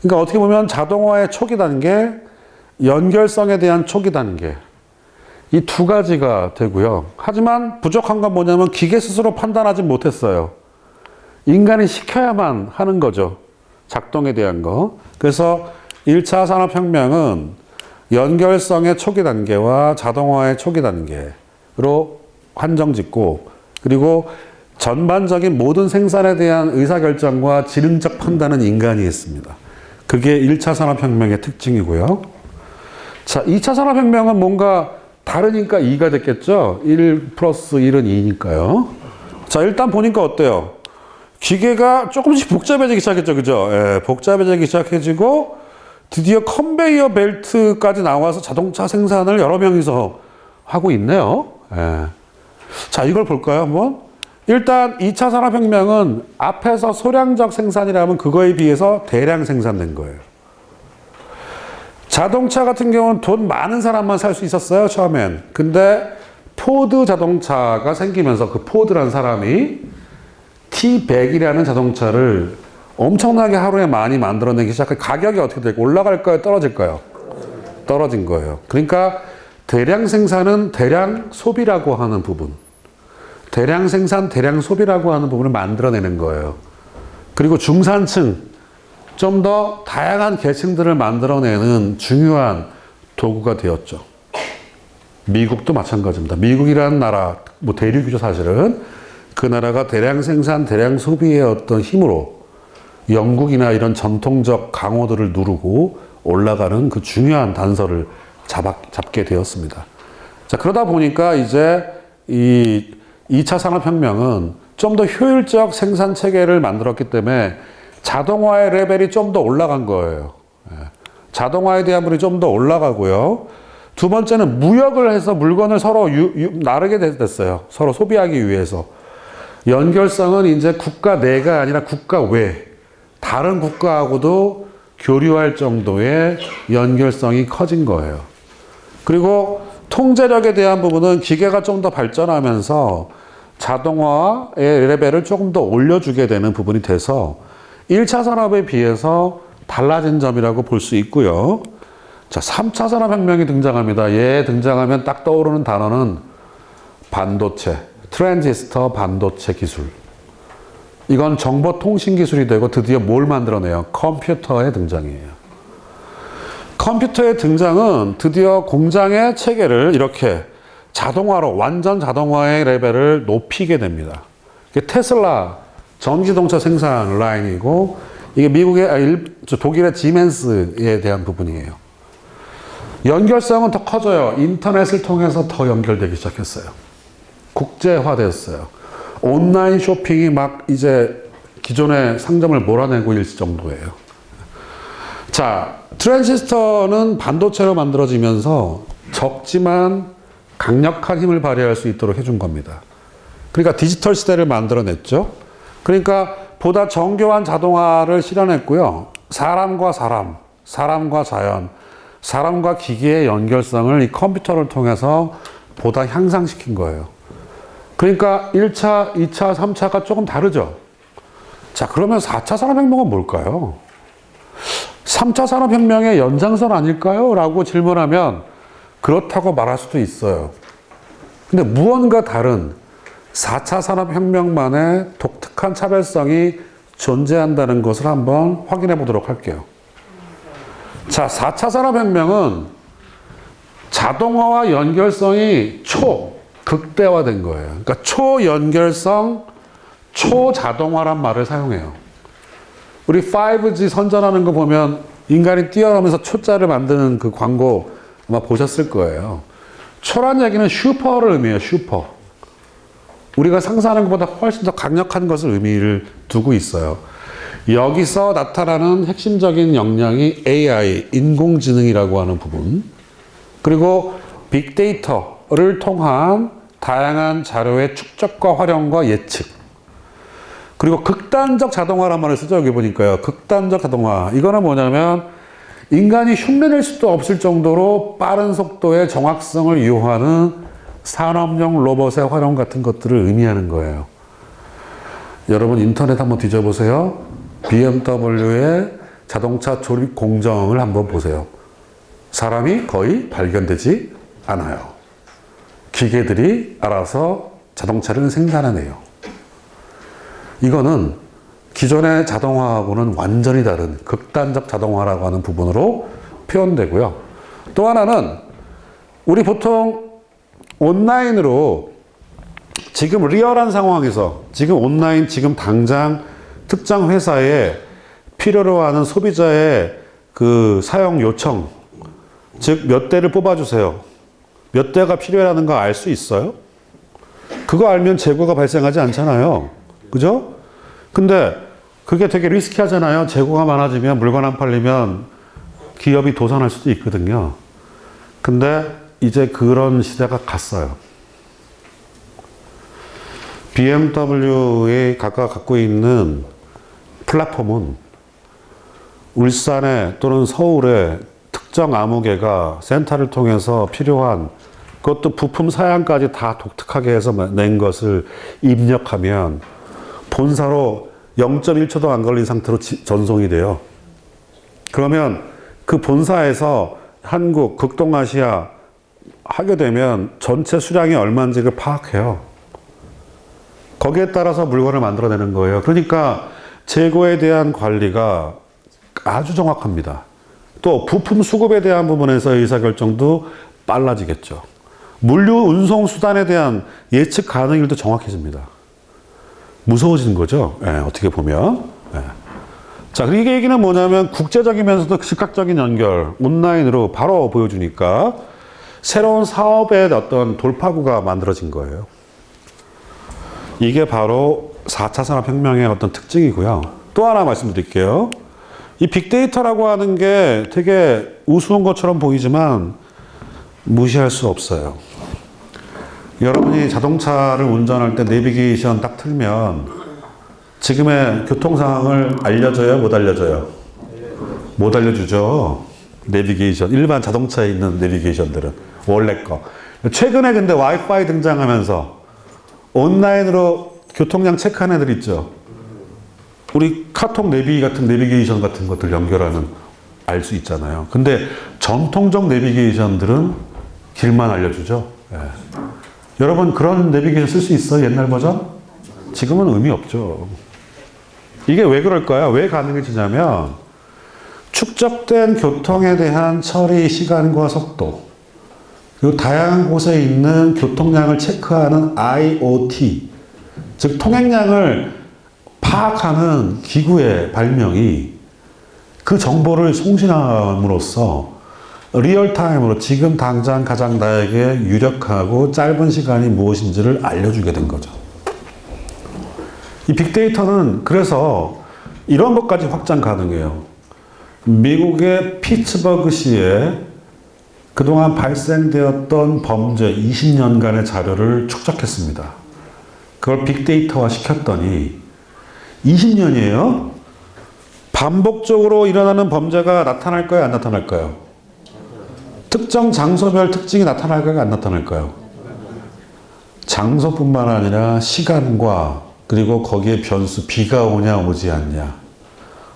그러니까 어떻게 보면 자동화의 초기 단계, 연결성에 대한 초기 단계, 이 두 가지가 되고요. 하지만 부족한 건 뭐냐면 기계 스스로 판단하지 못했어요. 인간이 시켜야만 하는 거죠. 작동에 대한 거. 그래서 1차 산업혁명은 연결성의 초기 단계와 자동화의 초기 단계로 한정짓고, 그리고 전반적인 모든 생산에 대한 의사결정과 지능적 판단은 인간이 했습니다. 그게 1차 산업혁명의 특징이고요. 자, 2차 산업혁명은 뭔가 다르니까 2가 됐겠죠? 1 플러스 1은 2니까요. 자, 일단 보니까 어때요? 기계가 조금씩 복잡해지기 시작했죠. 그죠? 예, 복잡해지기 시작해지고 드디어 컨베이어 벨트까지 나와서 자동차 생산을 여러 명이서 하고 있네요. 예. 자, 이걸 볼까요? 한번. 일단 2차 산업혁명은 앞에서 소량적 생산이라면 그거에 비해서 대량 생산된 거예요. 자동차 같은 경우는 돈 많은 사람만 살 수 있었어요, 처음엔. 근데 포드 자동차가 생기면서 그 포드라는 사람이 T100이라는 자동차를 엄청나게 하루에 많이 만들어내기 시작해. 가격이 어떻게 될까요? 올라갈까요? 떨어질까요? 떨어진 거예요. 그러니까 대량 생산은 대량 소비라고 하는 부분. 대량 생산, 대량 소비라고 하는 부분을 만들어내는 거예요. 그리고 중산층, 좀 더 다양한 계층들을 만들어내는 중요한 도구가 되었죠. 미국도 마찬가지입니다. 미국이라는 나라, 뭐 대륙이죠, 사실은. 그 나라가 대량 생산, 대량 소비의 어떤 힘으로 영국이나 이런 전통적 강호들을 누르고 올라가는 그 중요한 단서를 잡게 되었습니다. 자, 그러다 보니까 이제 이 2차 산업혁명은 좀 더 효율적 생산 체계를 만들었기 때문에 자동화의 레벨이 좀 더 올라간 거예요. 자동화에 대한 부분이 좀 더 올라가고요. 두 번째는 무역을 해서 물건을 서로 나르게 됐어요. 서로 소비하기 위해서. 연결성은 이제 국가 내가 아니라 국가 외, 다른 국가하고도 교류할 정도의 연결성이 커진 거예요. 그리고 통제력에 대한 부분은 기계가 좀 더 발전하면서 자동화의 레벨을 조금 더 올려주게 되는 부분이 돼서 1차 산업에 비해서 달라진 점이라고 볼 수 있고요. 자, 3차 산업혁명이 등장합니다. 얘 등장하면 딱 떠오르는 단어는 반도체, 트랜지스터 반도체 기술. 이건 정보통신 기술이 되고 드디어 뭘 만들어내요? 컴퓨터의 등장이에요. 컴퓨터의 등장은 드디어 공장의 체계를 이렇게 자동화로, 완전 자동화의 레벨을 높이게 됩니다. 이게 테슬라 전기자동차 생산 라인이고, 이게 독일의 지멘스에 대한 부분이에요. 연결성은 더 커져요. 인터넷을 통해서 더 연결되기 시작했어요. 국제화됐어요. 온라인 쇼핑이 막 이제 기존의 상점을 몰아내고 있을 정도예요. 자, 트랜지스터는 반도체로 만들어지면서 적지만 강력한 힘을 발휘할 수 있도록 해준 겁니다. 그러니까 디지털 시대를 만들어냈죠. 그러니까 보다 정교한 자동화를 실현했고요. 사람과 사람, 사람과 자연, 사람과 기계의 연결성을 이 컴퓨터를 통해서 보다 향상시킨 거예요. 그러니까 1차, 2차, 3차가 조금 다르죠. 자, 그러면 4차 산업혁명은 뭘까요? 3차 산업혁명의 연장선 아닐까요? 라고 질문하면 그렇다고 말할 수도 있어요. 근데 무언가 다른 4차 산업혁명만의 독특한 차별성이 존재한다는 것을 한번 확인해 보도록 할게요. 자, 4차 산업혁명은 자동화와 연결성이 극대화된 거예요. 그러니까 초연결성, 초자동화란 말을 사용해요. 우리 5G 선전하는 거 보면 인간이 뛰어가면서 초자를 만드는 그 광고 아마 보셨을 거예요. 초란 얘기는 슈퍼를 의미해요. 슈퍼. 우리가 상상하는 것보다 훨씬 더 강력한 것을 의미를 두고 있어요. 여기서 나타나는 핵심적인 역량이 AI, 인공지능이라고 하는 부분, 그리고 빅데이터를 통한 다양한 자료의 축적과 활용과 예측, 그리고 극단적 자동화란 말을 쓰죠. 여기 보니까요. 극단적 자동화. 이거는 뭐냐면 인간이 흉내낼 수도 없을 정도로 빠른 속도의 정확성을 요하는 산업용 로봇의 활용 같은 것들을 의미하는 거예요. 여러분 인터넷 한번 뒤져보세요. BMW의 자동차 조립 공정을 한번 보세요. 사람이 거의 발견되지 않아요. 기계들이 알아서 자동차를 생산해내요. 이거는 기존의 자동화하고는 완전히 다른 극단적 자동화라고 하는 부분으로 표현되고요. 또 하나는 우리 보통 온라인으로 지금 리얼한 상황에서 지금 온라인 지금 당장 특정 회사에 필요로 하는 소비자의 그 사용 요청, 즉 몇 대를 뽑아주세요. 몇 대가 필요하다는 거 알 수 있어요? 그거 알면 재고가 발생하지 않잖아요. 그죠? 근데 그게 되게 리스키하잖아요. 재고가 많아지면 물건 안 팔리면 기업이 도산할 수도 있거든요. 근데 이제 그런 시대가 갔어요. BMW에 각각 갖고 있는 플랫폼은 울산에 또는 서울에 특정 아무개가 센터를 통해서 필요한 그것도 부품 사양까지 다 독특하게 해서 낸 것을 입력하면 본사로 0.1초도 안 걸린 상태로 전송이 돼요. 그러면 그 본사에서 한국, 극동아시아 하게 되면 전체 수량이 얼마인지를 파악해요. 거기에 따라서 물건을 만들어내는 거예요. 그러니까 재고에 대한 관리가 아주 정확합니다. 또 부품 수급에 대한 부분에서 의사결정도 빨라지겠죠. 물류 운송 수단에 대한 예측 가능일도 정확해집니다. 무서워지는 거죠. 네, 어떻게 보면. 네. 자, 이 얘기는 뭐냐면 국제적이면서도 즉각적인 연결, 온라인으로 바로 보여주니까 새로운 사업의 어떤 돌파구가 만들어진 거예요. 이게 바로 4차 산업혁명의 어떤 특징이고요. 또 하나 말씀드릴게요. 이 빅데이터라고 하는 게 되게 우스운 것처럼 보이지만 무시할 수 없어요. 여러분이 자동차를 운전할 때 내비게이션 딱 틀면 지금의 교통 상황을 알려줘요? 못 알려줘요? 못 알려주죠. 내비게이션. 일반 자동차에 있는 내비게이션들은. 원래 거. 최근에 근데 와이파이 등장하면서 온라인으로 교통량 체크하는 애들 있죠. 우리 카톡 내비 같은 내비게이션 같은 것들 연결하는 알 수 있잖아요. 근데 전통적 내비게이션들은 길만 알려주죠. 예. 여러분 그런 내비게이션 쓸 수 있어요? 옛날 버전? 지금은 의미 없죠. 이게 왜 그럴까요? 왜 가능해지냐면 축적된 교통에 대한 처리 시간과 속도, 그리고 다양한 곳에 있는 교통량을 체크하는 IoT, 즉 통행량을 파악하는 기구의 발명이 그 정보를 송신함으로써 리얼타임으로 지금 당장 가장 나에게 유력하고 짧은 시간이 무엇인지를 알려주게 된 거죠. 이 빅데이터는 그래서 이런 것까지 확장 가능해요. 미국의 피츠버그시에 그동안 발생되었던 범죄 20년간의 자료를 축적했습니다. 그걸 빅데이터화 시켰더니 20년이에요. 반복적으로 일어나는 범죄가 나타날까요? 안 나타날까요? 특정 장소별 특징이 나타날까요? 안 나타날까요? 장소뿐만 아니라 시간과 그리고 거기에 변수, 비가 오냐 오지 않냐,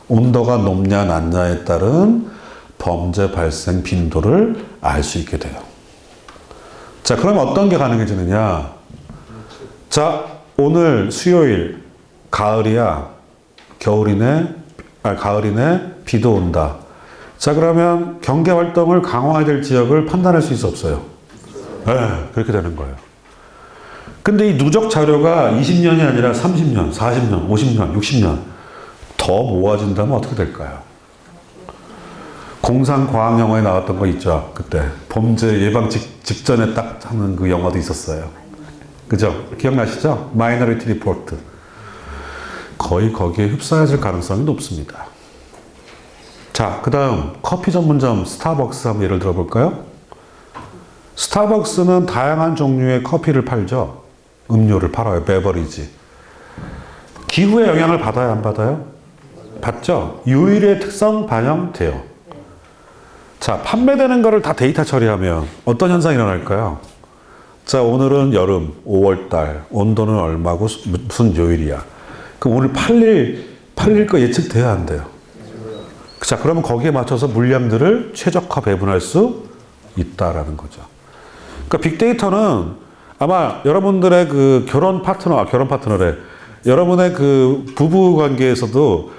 온도가 높냐 낮냐에 따른 범죄 발생 빈도를 알 수 있게 돼요. 자, 그럼 어떤 게 가능해지느냐? 자, 오늘 수요일 가을이야. 가을이네. 비도 온다. 자, 그러면 경계 활동을 강화해야 될 지역을 판단할 수 있어 없어요? 네, 그렇게 되는 거예요. 근데 이 누적 자료가 20년이 아니라 30년, 40년, 50년, 60년 더 모아진다면 어떻게 될까요? 공상과학 영화에 나왔던 거 있죠. 그때 범죄 예방 직전에 딱 하는 그 영화도 있었어요. 그죠? 기억나시죠? 마이너리티 리포트. 거의 거기에 흡사해질 가능성이 높습니다. 자, 그 다음 커피 전문점 스타벅스 한번 예를 들어볼까요? 스타벅스는 다양한 종류의 커피를 팔죠. 음료를 팔아요. 베버리지. 기후의 영향을 받아요? 안 받아요? 받죠? 유일의 특성 반영돼요. 자, 판매되는 거를 다 데이터 처리하면 어떤 현상이 일어날까요? 자, 오늘은 여름, 5월달, 온도는 얼마고 무슨 요일이야. 그럼 오늘 팔릴 거 예측돼야 안 돼요. 자, 그러면 거기에 맞춰서 물량들을 최적화 배분할 수 있다라는 거죠. 그러니까 빅데이터는 아마 여러분들의 그 결혼 파트너래. 여러분의 그 부부 관계에서도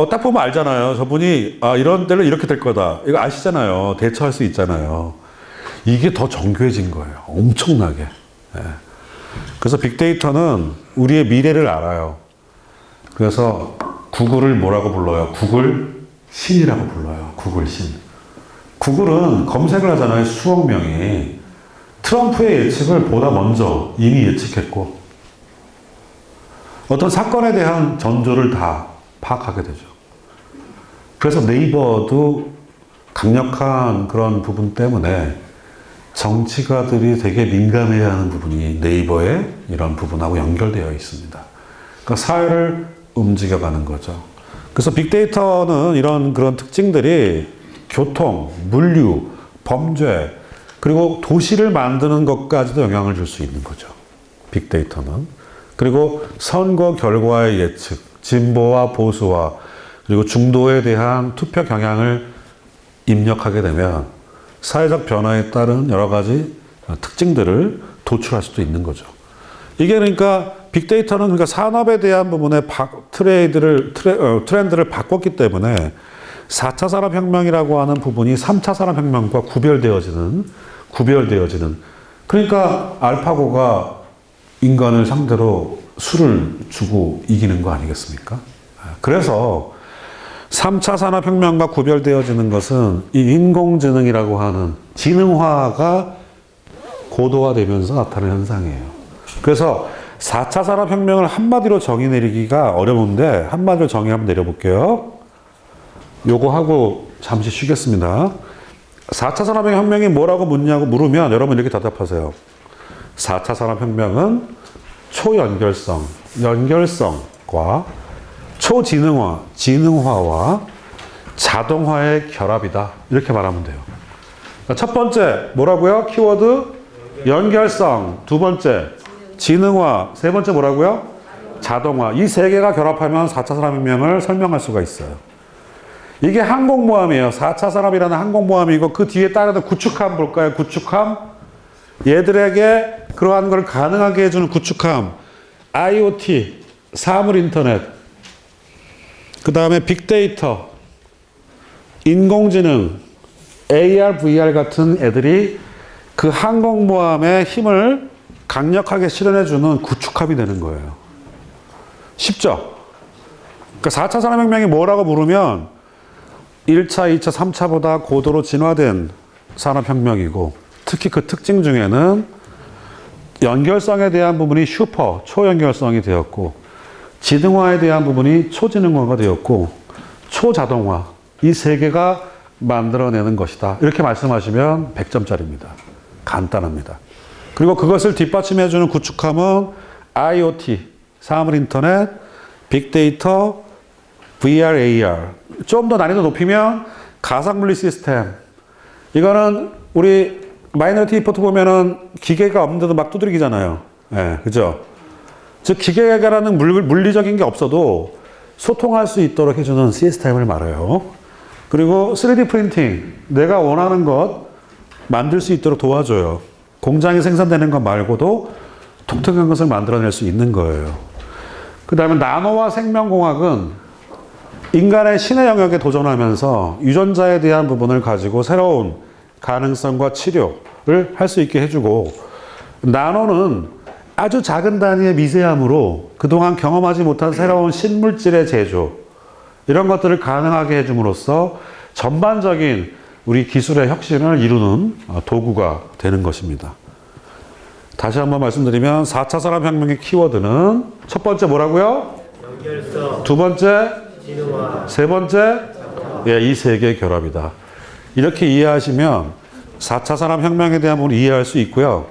딱 보면 알잖아요. 저분이 이런 때는 이렇게 될 거다. 이거 아시잖아요. 대처할 수 있잖아요. 이게 더 정교해진 거예요. 엄청나게. 예. 그래서 빅데이터는 우리의 미래를 알아요. 그래서 구글을 뭐라고 불러요? 구글 신이라고 불러요. 구글 신. 구글은 검색을 하잖아요. 수억 명이. 트럼프의 예측을 보다 먼저 이미 예측했고 어떤 사건에 대한 전조를 다 파악하게 되죠. 그래서 네이버도 강력한 그런 부분 때문에 정치가들이 되게 민감해야 하는 부분이 네이버의 이런 부분하고 연결되어 있습니다. 그러니까 사회를 움직여가는 거죠. 그래서 빅데이터는 이런 그런 특징들이 교통, 물류, 범죄, 그리고 도시를 만드는 것까지도 영향을 줄 수 있는 거죠. 빅데이터는. 그리고 선거 결과의 예측, 진보와 보수와 그리고 중도에 대한 투표 경향을 입력하게 되면 사회적 변화에 따른 여러 가지 특징들을 도출할 수도 있는 거죠. 이게 그러니까 빅데이터는 그러니까 산업에 대한 부분의 트렌드를 바꿨기 때문에 4차 산업혁명이라고 하는 부분이 3차 산업혁명과 구별되어지는 그러니까 알파고가 인간을 상대로 수를 주고 이기는 거 아니겠습니까? 그래서 3차 산업혁명과 구별되어지는 것은 이 인공지능이라고 하는 지능화가 고도화되면서 나타나는 현상이에요. 그래서 4차 산업혁명을 한마디로 정의 내리기가 어려운데 한마디로 정의 한번 내려볼게요. 요거 하고 잠시 쉬겠습니다. 4차 산업혁명이 뭐라고 묻냐고 물으면 여러분 이렇게 대답하세요. 4차 산업혁명은 초연결성, 연결성과 초지능화, 지능화와 자동화의 결합이다. 이렇게 말하면 돼요. 첫 번째 뭐라고요? 키워드 연결성. 두 번째 지능화. 세 번째 뭐라고요? 자동화. 이 세 개가 결합하면 4차 산업혁명을 설명할 수가 있어요. 이게 항공모함이에요. 4차 산업이라는 항공모함이고 그 뒤에 따르는 구축함 볼까요? 구축함. 얘들에게 그러한 걸 가능하게 해주는 구축함. IoT, 사물인터넷. 그 다음에 빅데이터, 인공지능, AR, VR 같은 애들이 그 항공모함의 힘을 강력하게 실현해주는 구축함이 되는 거예요. 쉽죠? 그러니까 4차 산업혁명이 뭐라고 물으면 1차, 2차, 3차보다 고도로 진화된 산업혁명이고 특히 그 특징 중에는 연결성에 대한 부분이 초연결성이 되었고 지능화에 대한 부분이 초지능화가 되었고 초자동화 이 세 개가 만들어내는 것이다. 이렇게 말씀하시면 100점짜리입니다. 간단합니다. 그리고 그것을 뒷받침해주는 구축함은 IoT, 사물인터넷, 빅데이터, VR, AR. 좀 더 난이도 높이면 가상물리 시스템. 이거는 우리 마이너리티 리포트 보면은 기계가 없는데도 막 두드리기잖아요. 예, 그죠? 즉, 기계라는 물리적인 게 없어도 소통할 수 있도록 해주는 시스템을 말해요. 그리고 3D 프린팅. 내가 원하는 것 만들 수 있도록 도와줘요. 공장에 생산되는 것 말고도 독특한 것을 만들어낼 수 있는 거예요. 그 다음에 나노와 생명공학은 인간의 신의 영역에 도전하면서 유전자에 대한 부분을 가지고 새로운 가능성과 치료를 할 수 있게 해주고 나노는 아주 작은 단위의 미세함으로 그동안 경험하지 못한 새로운 신물질의 제조 이런 것들을 가능하게 해줌으로써 전반적인 우리 기술의 혁신을 이루는 도구가 되는 것입니다. 다시 한번 말씀드리면 4차 산업혁명의 키워드는 첫 번째 뭐라고요? 연결성, 두 번째, 진화, 세 번째, 예, 이 세 개의 결합이다. 이렇게 이해하시면 4차 산업혁명에 대한 부분을 이해할 수 있고요.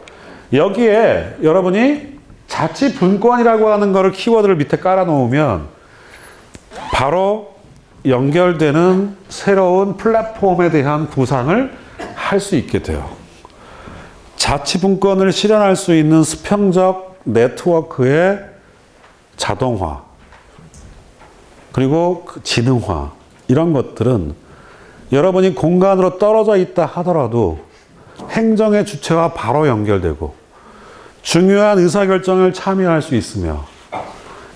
여기에 여러분이 자치분권이라고 하는 거를 키워드를 밑에 깔아놓으면 바로 연결되는 새로운 플랫폼에 대한 구상을 할 수 있게 돼요. 자치분권을 실현할 수 있는 수평적 네트워크의 자동화, 그리고 지능화, 이런 것들은 여러분이 공간으로 떨어져 있다 하더라도 행정의 주체와 바로 연결되고 중요한 의사결정을 참여할 수 있으며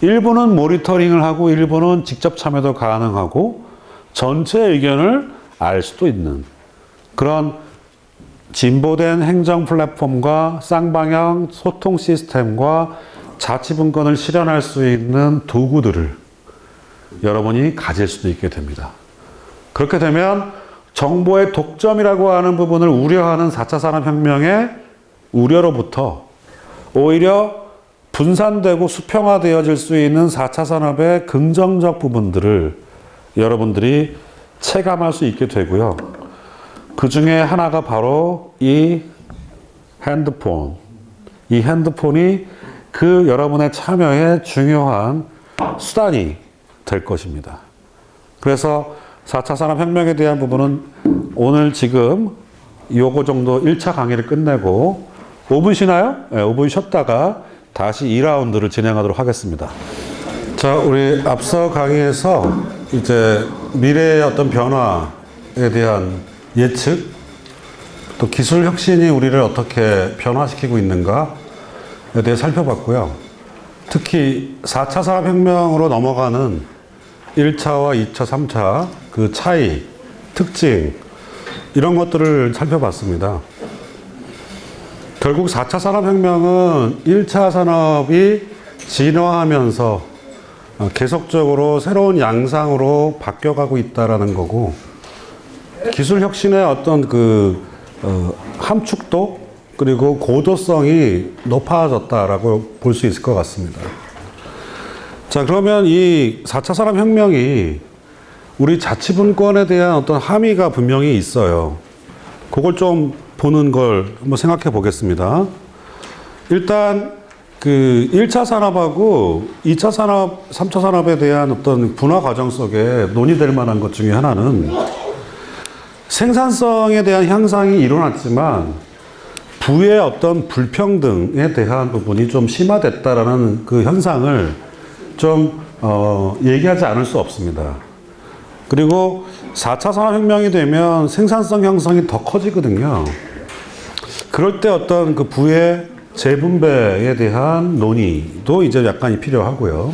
일부는 모니터링을 하고 일부는 직접 참여도 가능하고 전체 의견을 알 수도 있는 그런 진보된 행정 플랫폼과 쌍방향 소통 시스템과 자치분권을 실현할 수 있는 도구들을 여러분이 가질 수도 있게 됩니다. 그렇게 되면 정보의 독점이라고 하는 부분을 우려하는 4차 산업혁명의 우려로부터 오히려 분산되고 수평화되어질 수 있는 4차 산업의 긍정적 부분들을 여러분들이 체감할 수 있게 되고요. 그 중에 하나가 바로 이 핸드폰. 이 핸드폰이 그 여러분의 참여에 중요한 수단이 될 것입니다. 그래서 4차 산업혁명에 대한 부분은 오늘 지금 요거 정도 1차 강의를 끝내고 5분 쉬나요? 네, 5분 쉬었다가 다시 2라운드를 진행하도록 하겠습니다. 자, 우리 앞서 강의에서 이제 미래의 어떤 변화에 대한 예측, 또 기술 혁신이 우리를 어떻게 변화시키고 있는가에 대해 살펴봤고요. 특히 4차 산업혁명으로 넘어가는 1차와 2차, 3차 그 차이, 특징 이런 것들을 살펴봤습니다. 결국 4차 산업혁명은 1차 산업이 진화하면서 계속적으로 새로운 양상으로 바뀌어가고 있다라는 거고 기술 혁신의 어떤 함축도 그리고 고도성이 높아졌다라고 볼 수 있을 것 같습니다. 자, 그러면 이 4차 산업혁명이 우리 자치분권에 대한 어떤 함의가 분명히 있어요. 그걸 좀 보는 걸 한번 생각해 보겠습니다. 일단 1차 산업하고 2차 산업, 3차 산업에 대한 어떤 분화 과정 속에 논의될 만한 것 중에 하나는 생산성에 대한 향상이 일어났지만 부의 어떤 불평등에 대한 부분이 좀 심화됐다라는 그 현상을 좀 얘기하지 않을 수 없습니다. 그리고 4차 산업혁명이 되면 생산성 형성이 더 커지거든요. 그럴 때 어떤 그 부의 재분배에 대한 논의도 이제 약간이 필요하고요.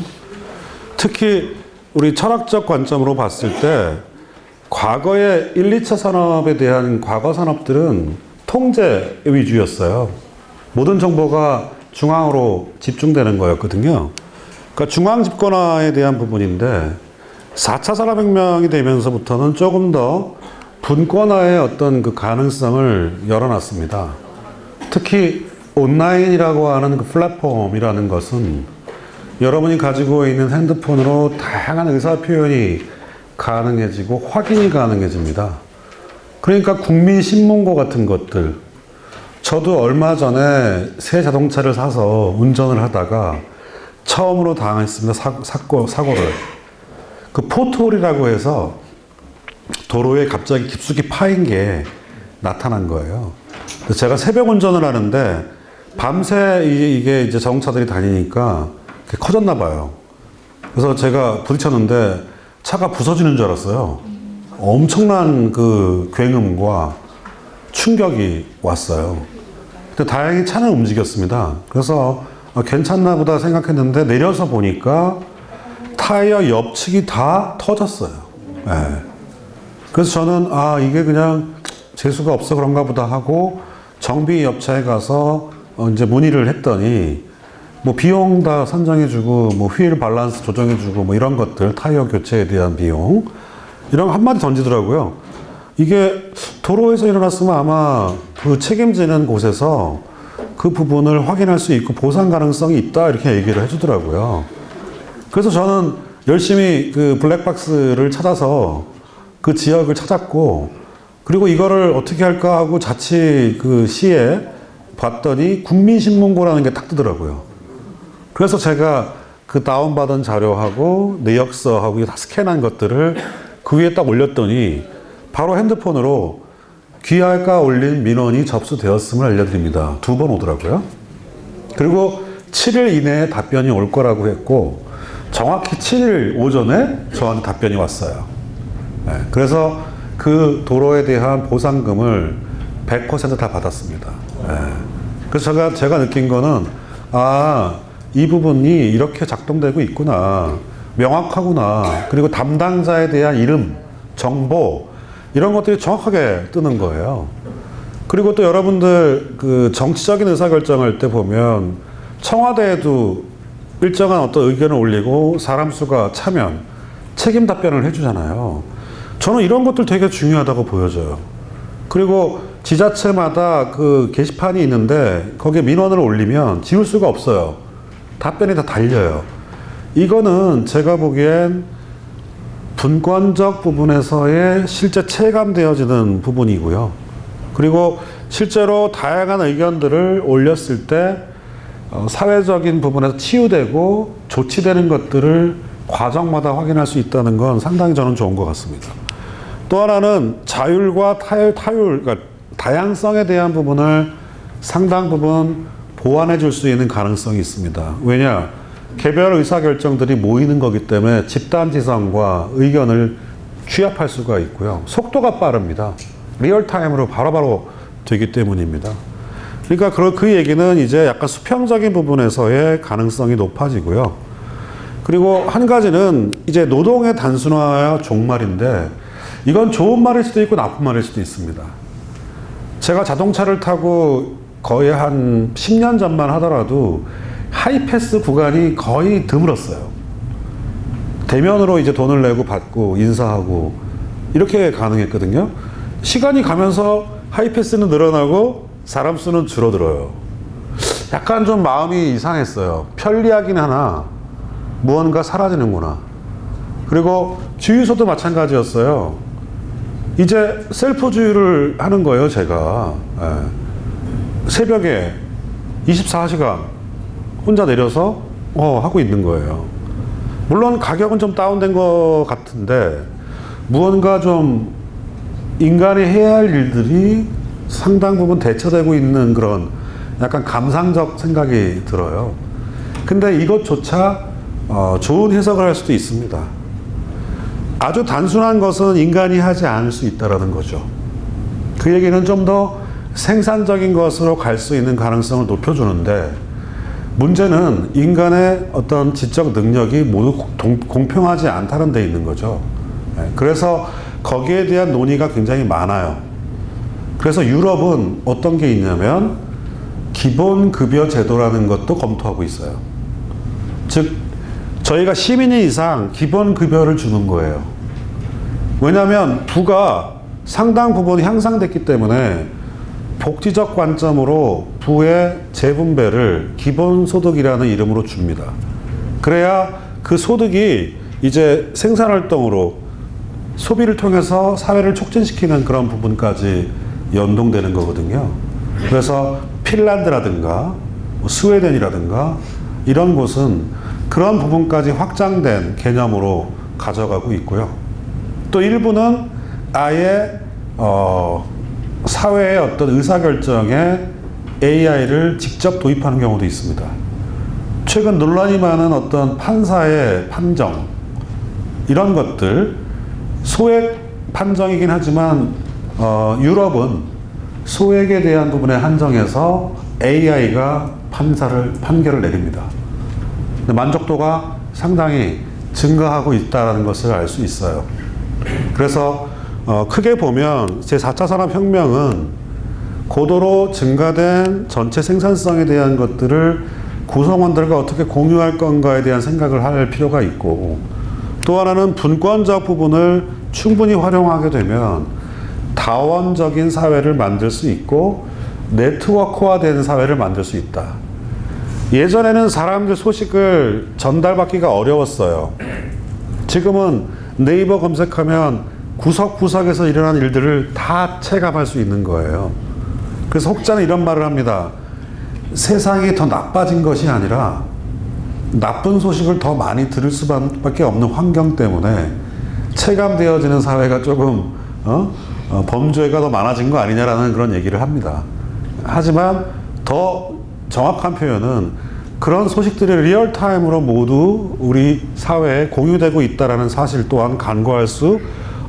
특히 우리 철학적 관점으로 봤을 때 과거의 1, 2차 산업에 대한 과거 산업들은 통제 위주였어요. 모든 정보가 중앙으로 집중되는 거였거든요. 그러니까 중앙 집권화에 대한 부분인데 4차 산업혁명이 되면서부터는 조금 더 분권화의 어떤 그 가능성을 열어놨습니다. 특히 온라인이라고 하는 그 플랫폼이라는 것은 여러분이 가지고 있는 핸드폰으로 다양한 의사 표현이 가능해지고 확인이 가능해집니다. 그러니까 국민신문고 같은 것들. 저도 얼마 전에 새 자동차를 사서 운전을 하다가 처음으로 당했습니다. 사고를. 그 포트홀이라고 해서 도로에 갑자기 깊숙이 파인 게 나타난 거예요. 제가 새벽 운전을 하는데 밤새 이게 이제 자동차들이 다니니까 커졌나 봐요. 그래서 제가 부딪혔는데 차가 부서지는 줄 알았어요. 엄청난 그 굉음과 충격이 왔어요. 근데 다행히 차는 움직였습니다. 그래서 괜찮나 보다 생각했는데 내려서 보니까 타이어 옆측이 다 터졌어요. 네. 그래서 저는 이게 그냥 재수가 없어 그런가 보다 하고 정비 업체에 가서 이제 문의를 했더니 뭐 비용 다 산정해주고 뭐 휠 밸런스 조정해주고 뭐 이런 것들 타이어 교체에 대한 비용 이런 거 한마디 던지더라고요. 이게 도로에서 일어났으면 아마 그 책임지는 곳에서 그 부분을 확인할 수 있고 보상 가능성이 있다 이렇게 얘기를 해주더라고요. 그래서 저는 열심히 그 블랙박스를 찾아서 그 지역을 찾았고, 그리고 이거를 어떻게 할까 하고 자치 그 시에 봤더니 국민신문고라는 게 딱 뜨더라고요. 그래서 제가 그 다운받은 자료하고 내역서하고 다 스캔한 것들을 그 위에 딱 올렸더니 바로 핸드폰으로 귀하가 올린 민원이 접수되었음을 알려드립니다. 2번 오더라고요. 그리고 7일 이내에 답변이 올 거라고 했고 정확히 7일 오전에 저한테 답변이 왔어요. 네, 그래서 그 도로에 대한 보상금을 100% 받았습니다. 네. 그래서 제가 느낀 거는 이 부분이 이렇게 작동되고 있구나, 명확하구나, 그리고 담당자에 대한 이름, 정보 이런 것들이 정확하게 뜨는 거예요. 그리고 또 여러분들 그 정치적인 의사결정할 때 보면 청와대에도 일정한 어떤 의견을 올리고 사람 수가 차면 책임 답변을 해주잖아요. 저는 이런 것들 되게 중요하다고 보여져요. 그리고 지자체마다 그 게시판이 있는데 거기에 민원을 올리면 지울 수가 없어요. 답변이 다 달려요. 이거는 제가 보기엔 분권적 부분에서의 실제 체감되어지는 부분이고요. 그리고 실제로 다양한 의견들을 올렸을 때 사회적인 부분에서 치유되고 조치되는 것들을 과정마다 확인할 수 있다는 건 상당히 저는 좋은 것 같습니다. 또 하나는 자율과 타율, 그러니까 다양성에 대한 부분을 상당 부분 보완해 줄 수 있는 가능성이 있습니다. 왜냐? 개별 의사결정들이 모이는 거기 때문에 집단지성과 의견을 취합할 수가 있고요. 속도가 빠릅니다. 리얼타임으로 바로바로 되기 때문입니다. 그러니까 그 얘기는 이제 약간 수평적인 부분에서의 가능성이 높아지고요. 그리고 한 가지는 이제 노동의 단순화와 종말인데 이건 좋은 말일 수도 있고 나쁜 말일 수도 있습니다. 제가 자동차를 타고 거의 한 10년 전만 하더라도 하이패스 구간이 거의 드물었어요. 대면으로 이제 돈을 내고 받고 인사하고 이렇게 가능했거든요. 시간이 가면서 하이패스는 늘어나고 사람 수는 줄어들어요. 약간 좀 마음이 이상했어요. 편리하긴 하나 무언가 사라지는구나. 그리고 주유소도 마찬가지였어요. 이제 셀프 주유를 하는 거예요, 제가. 새벽에 24시간 혼자 내려서 하고 있는 거예요. 물론 가격은 좀 다운된 것 같은데 무언가 좀 인간이 해야 할 일들이 상당 부분 대처되고 있는 그런 약간 감상적 생각이 들어요. 근데 이것조차 좋은 해석을 할 수도 있습니다. 아주 단순한 것은 인간이 하지 않을 수 있다는 거죠. 그 얘기는 좀 더 생산적인 것으로 갈 수 있는 가능성을 높여주는데 문제는 인간의 어떤 지적 능력이 모두 공평하지 않다는 데 있는 거죠. 그래서 거기에 대한 논의가 굉장히 많아요. 그래서 유럽은 어떤 게 있냐면 기본급여 제도라는 것도 검토하고 있어요. 즉 저희가 시민인 이상 기본급여를 주는 거예요. 왜냐하면 부가 상당 부분 향상됐기 때문에 복지적 관점으로 부의 재분배를 기본소득이라는 이름으로 줍니다. 그래야 그 소득이 이제 생산활동으로 소비를 통해서 사회를 촉진시키는 그런 부분까지 연동되는 거거든요. 그래서 핀란드라든가 스웨덴이라든가 이런 곳은 그런 부분까지 확장된 개념으로 가져가고 있고요. 또 일부는 아예 사회의 어떤 의사결정에 AI를 직접 도입하는 경우도 있습니다. 최근 논란이 많은 어떤 판사의 판정 이런 것들 소액 판정이긴 하지만 유럽은 소액에 대한 부분에 한정해서 AI가 판결을 내립니다. 근데 만족도가 상당히 증가하고 있다는 것을 알 수 있어요. 그래서 크게 보면 제4차 산업혁명은 고도로 증가된 전체 생산성에 대한 것들을 구성원들과 어떻게 공유할 건가에 대한 생각을 할 필요가 있고, 또 하나는 분권적 부분을 충분히 활용하게 되면 다원적인 사회를 만들 수 있고 네트워크화된 사회를 만들 수 있다. 예전에는 사람들 소식을 전달받기가 어려웠어요. 지금은 네이버 검색하면 구석구석에서 일어난 일들을 다 체감할 수 있는 거예요. 그래서 혹자는 이런 말을 합니다. 세상이 더 나빠진 것이 아니라 나쁜 소식을 더 많이 들을 수밖에 없는 환경 때문에 체감되어지는 사회가 조금 범죄가 더 많아진 거 아니냐라는 그런 얘기를 합니다. 하지만 더 정확한 표현은 그런 소식들이 리얼타임으로 모두 우리 사회에 공유되고 있다는 사실 또한 간과할 수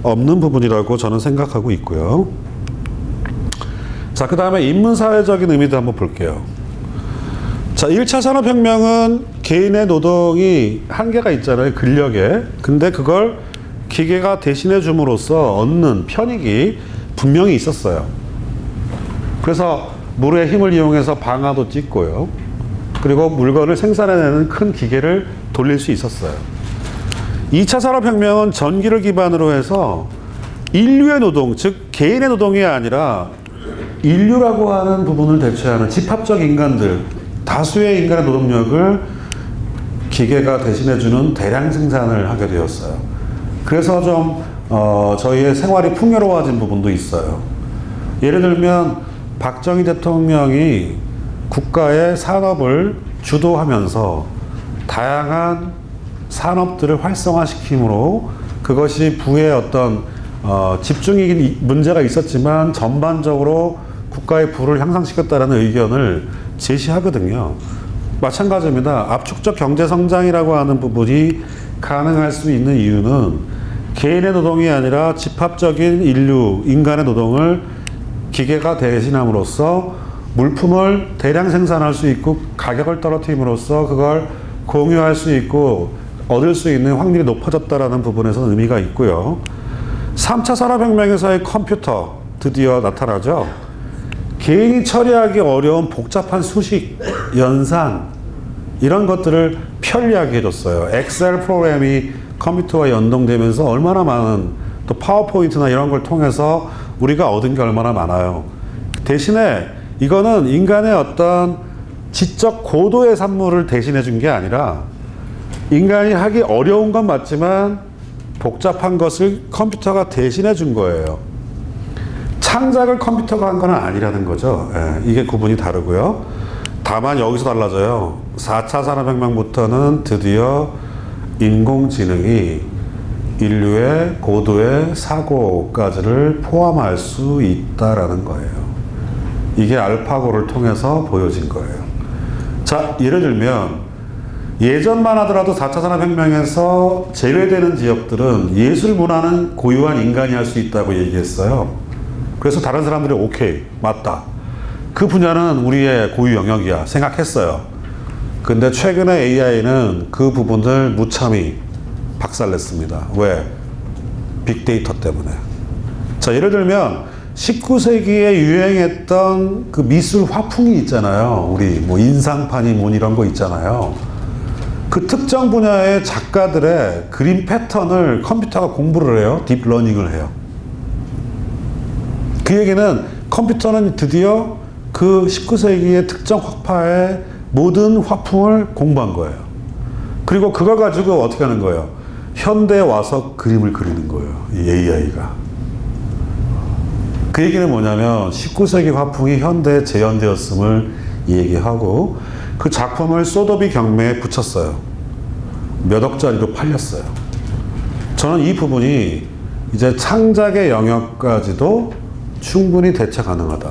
없는 부분이라고 저는 생각하고 있고요. 자, 그 다음에 인문사회적인 의미도 한번 볼게요. 자, 1차 산업혁명은 개인의 노동이 한계가 있잖아요. 근력에. 근데 그걸 기계가 대신해 줌으로써 얻는 편익이 분명히 있었어요. 그래서 물의 힘을 이용해서 방아도 찍고요. 그리고 물건을 생산해내는 큰 기계를 돌릴 수 있었어요. 2차 산업혁명은 전기를 기반으로 해서 인류의 노동, 즉 개인의 노동이 아니라 인류라고 하는 부분을 대체하는 집합적 인간들, 다수의 인간의 노동력을 기계가 대신해주는 대량 생산을 하게 되었어요. 그래서 좀 저희의 생활이 풍요로워진 부분도 있어요. 예를 들면 박정희 대통령이 국가의 산업을 주도하면서 다양한 산업들을 활성화시킴으로 그것이 부의 어떤 집중이 문제가 있었지만 전반적으로 국가의 부를 향상시켰다는 의견을 제시하거든요. 마찬가지입니다. 압축적 경제성장이라고 하는 부분이 가능할 수 있는 이유는 개인의 노동이 아니라 집합적인 인류, 인간의 노동을 기계가 대신함으로써 물품을 대량 생산할 수 있고 가격을 떨어뜨림으로써 그걸 공유할 수 있고 얻을 수 있는 확률이 높아졌다는 부분에서는 의미가 있고요. 3차 산업혁명에서의 컴퓨터 드디어 나타나죠. 개인이 처리하기 어려운 복잡한 수식, 연산 이런 것들을 편리하게 해줬어요. 엑셀 프로그램이 컴퓨터와 연동되면서 얼마나 많은 또 파워포인트나 이런 걸 통해서 우리가 얻은 게 얼마나 많아요. 대신에 이거는 인간의 어떤 지적 고도의 산물을 대신해 준 게 아니라 인간이 하기 어려운 건 맞지만 복잡한 것을 컴퓨터가 대신해 준 거예요. 창작을 컴퓨터가 한 건 아니라는 거죠. 예, 이게 구분이 다르고요. 다만 여기서 달라져요. 4차 산업혁명부터는 드디어 인공지능이 인류의 고도의 사고까지를 포함할 수 있다라는 거예요. 이게 알파고를 통해서 보여진 거예요. 자, 예를 들면 예전만 하더라도 4차 산업혁명에서 제외되는 지역들은 예술 문화는 고유한 인간이 할 수 있다고 얘기했어요. 그래서 다른 사람들이 오케이, 맞다. 그 분야는 우리의 고유 영역이야 생각했어요. 근데 최근에 AI는 그 부분을 무참히 박살냈습니다. 왜? 빅데이터 때문에. 자, 예를 들면 19세기에 유행했던 그 미술 화풍이 있잖아요. 우리 뭐 인상판이 뭐 이런 거 있잖아요. 그 특정 분야의 작가들의 그림 패턴을 컴퓨터가 공부를 해요. 딥러닝을 해요. 그 얘기는 컴퓨터는 드디어 그 19세기의 특정 화파의 모든 화풍을 공부한 거예요. 그리고 그걸 가지고 어떻게 하는 거예요? 현대에 와서 그림을 그리는 거예요. 이 AI가. 그 얘기는 뭐냐면 19세기 화풍이 현대에 재현되었음을 얘기하고 그 작품을 소더비 경매에 붙였어요. 몇 억짜리로 팔렸어요. 저는 이 부분이 이제 창작의 영역까지도 충분히 대체 가능하다.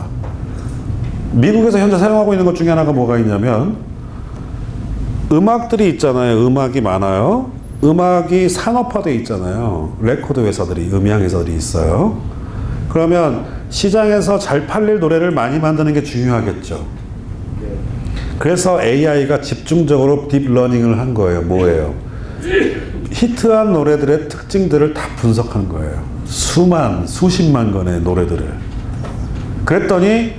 미국에서 현재 사용하고 있는 것 중에 하나가 뭐가 있냐면 음악들이 있잖아요. 음악이 많아요. 음악이 산업화되어 있잖아요. 레코드 회사들이, 음향 회사들이 있어요. 그러면 시장에서 잘 팔릴 노래를 많이 만드는 게 중요하겠죠. 그래서 AI가 집중적으로 딥러닝을 한 거예요. 뭐예요? 히트한 노래들의 특징들을 다 분석한 거예요. 수십만 건의 노래들을. 그랬더니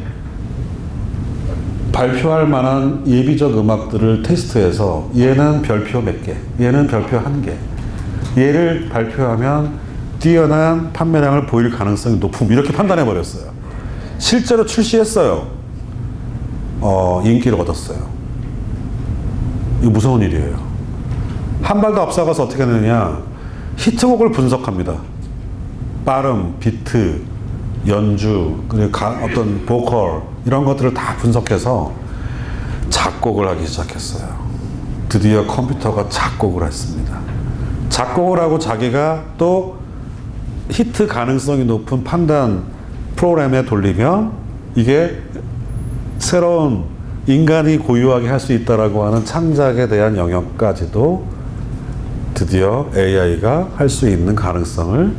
발표할 만한 예비적 음악들을 테스트해서 얘는 별표 몇 개, 얘는 별표 1개. 얘를 발표하면 뛰어난 판매량을 보일 가능성이 높음. 이렇게 판단해 버렸어요. 실제로 출시했어요. 인기를 얻었어요. 이거 무서운 일이에요. 한 발도 앞서가서 어떻게 하느냐, 히트곡을 분석합니다. 발음, 비트, 연주, 그리고 어떤 보컬 이런 것들을 다 분석해서 작곡을 하기 시작했어요. 드디어 컴퓨터가 작곡을 했습니다. 작곡을 하고 자기가 또 히트 가능성이 높은 판단 프로그램에 돌리면 이게 새로운 인간이 고유하게 할 수 있다라고 하는 창작에 대한 영역까지도 드디어 AI가 할 수 있는 가능성을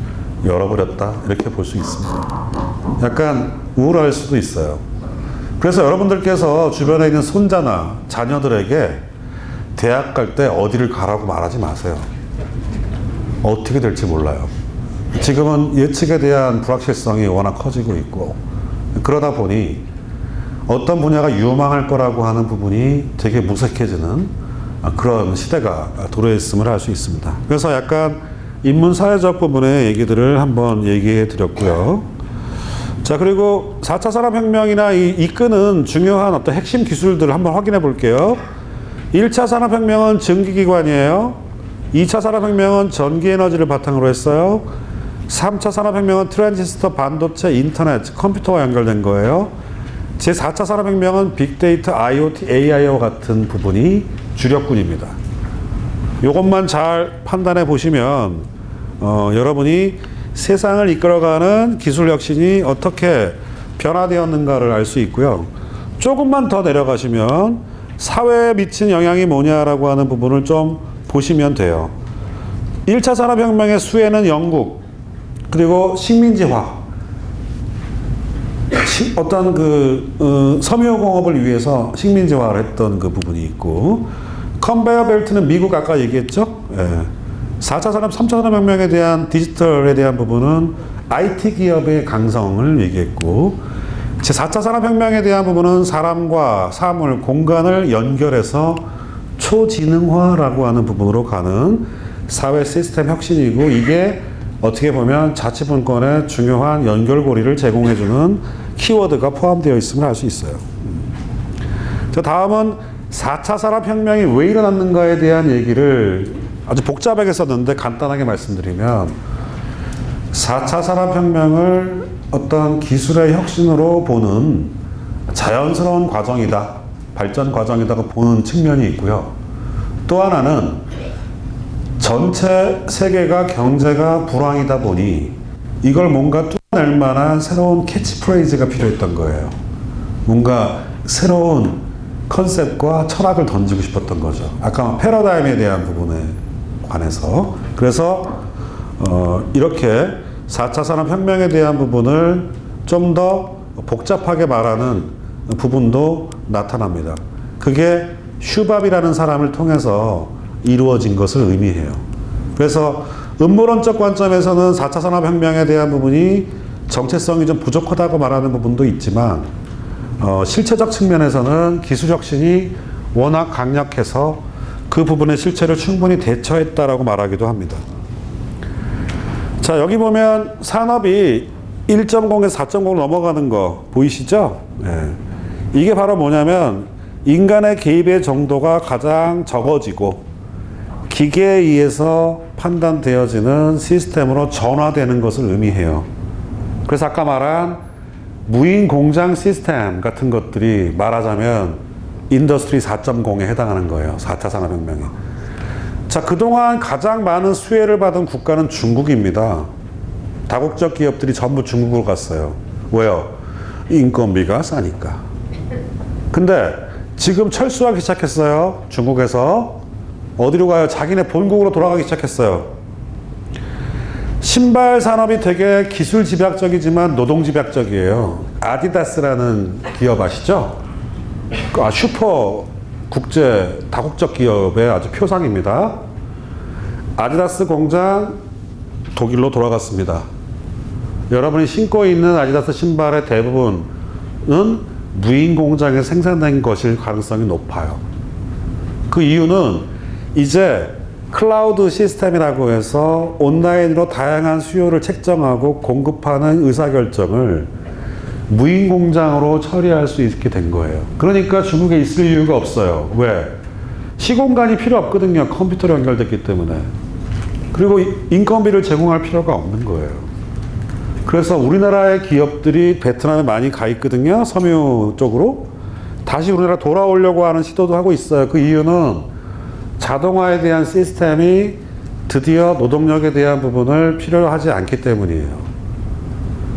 열어버렸다, 이렇게 볼 수 있습니다. 약간 우울할 수도 있어요. 그래서 여러분들께서 주변에 있는 손자나 자녀들에게 대학 갈 때 어디를 가라고 말하지 마세요. 어떻게 될지 몰라요. 지금은 예측에 대한 불확실성이 워낙 커지고 있고, 그러다 보니 어떤 분야가 유망할 거라고 하는 부분이 되게 무색해지는 그런 시대가 도래했음을 알 수 있습니다. 그래서 약간 인문사회적 부분의 얘기들을 한번 얘기해 드렸고요. 자, 그리고 4차 산업혁명이나 이끄는 중요한 어떤 핵심 기술들을 한번 확인해 볼게요. 1차 산업혁명은 증기기관이에요. 2차 산업혁명은 전기에너지를 바탕으로 했어요. 3차 산업혁명은 트랜지스터, 반도체, 인터넷, 컴퓨터와 연결된 거예요. 제4차 산업혁명은 빅데이터, IoT, AI와 같은 부분이 주력군입니다. 이것만 잘 판단해 보시면 여러분이 세상을 이끌어가는 기술 혁신이 어떻게 변화되었는가를 알 수 있고요. 조금만 더 내려가시면 사회에 미친 영향이 뭐냐라고 하는 부분을 좀 보시면 돼요. 1차 산업혁명의 수혜는 영국, 그리고 식민지화, 어떤 섬유공업을 위해서 식민지화를 했던 그 부분이 있고, 컨베이어 벨트는 미국 아까 얘기했죠. 예. 4차 산업, 3차 산업혁명에 대한 디지털에 대한 부분은 IT 기업의 강성을 얘기했고, 제4차 산업혁명에 대한 부분은 사람과 사물, 공간을 연결해서 초지능화라고 하는 부분으로 가는 사회 시스템 혁신이고, 이게 어떻게 보면 자치분권의 중요한 연결고리를 제공해주는 키워드가 포함되어 있음을 알 수 있어요. 자, 다음은 4차 산업혁명이 왜 일어났는가에 대한 얘기를 아주 복잡하게 썼는데 간단하게 말씀드리면, 4차 산업혁명을 어떤 기술의 혁신으로 보는 자연스러운 과정이다, 발전 과정이다고 보는 측면이 있고요. 또 하나는 전체 세계가 경제가 불황이다 보니 이걸 뭔가 뚫어낼 만한 새로운 캐치프레이즈가 필요했던 거예요. 뭔가 새로운 컨셉과 철학을 던지고 싶었던 거죠. 아까 패러다임에 대한 부분에 관해서. 그래서 이렇게 4차 산업혁명에 대한 부분을 좀 더 복잡하게 말하는 부분도 나타납니다. 그게 슈밥이라는 사람을 통해서 이루어진 것을 의미해요. 그래서 음모론적 관점에서는 4차 산업혁명에 대한 부분이 정체성이 좀 부족하다고 말하는 부분도 있지만, 실체적 측면에서는 기술혁신이 워낙 강력해서 그 부분의 실체를 충분히 대처했다라고 말하기도 합니다. 자, 여기 보면 산업이 1.0에서 4.0으로 넘어가는 거 보이시죠? 네. 이게 바로 뭐냐면 인간의 개입의 정도가 가장 적어지고 기계에 의해서 판단되어지는 시스템으로 전환되는 것을 의미해요. 그래서 아까 말한 무인 공장 시스템 같은 것들이 말하자면 인더스트리 4.0에 해당하는 거예요. 4차 산업혁명에. 자, 그동안 가장 많은 수혜를 받은 국가는 중국입니다. 다국적 기업들이 전부 중국으로 갔어요. 왜요? 인건비가 싸니까. 근데 지금 철수하기 시작했어요. 중국에서. 어디로 가요? 자기네 본국으로 돌아가기 시작했어요. 신발 산업이 되게 기술 집약적이지만 노동 집약적이에요. 아디다스라는 기업 아시죠? 슈퍼 국제 다국적 기업의 아주 표상입니다. 아디다스 공장 독일로 돌아갔습니다. 여러분이 신고 있는 아디다스 신발의 대부분은 무인 공장에 생산된 것일 가능성이 높아요. 그 이유는 이제 클라우드 시스템이라고 해서 온라인으로 다양한 수요를 책정하고 공급하는 의사결정을 무인 공장으로 처리할 수 있게 된 거예요. 그러니까 중국에 있을 이유가 없어요. 왜? 시공간이 필요 없거든요. 컴퓨터로 연결됐기 때문에. 그리고 인건비를 제공할 필요가 없는 거예요. 그래서 우리나라의 기업들이 베트남에 많이 가 있거든요. 섬유 쪽으로. 다시 우리나라 돌아오려고 하는 시도도 하고 있어요. 그 이유는 자동화에 대한 시스템이 드디어 노동력에 대한 부분을 필요로 하지 않기 때문이에요.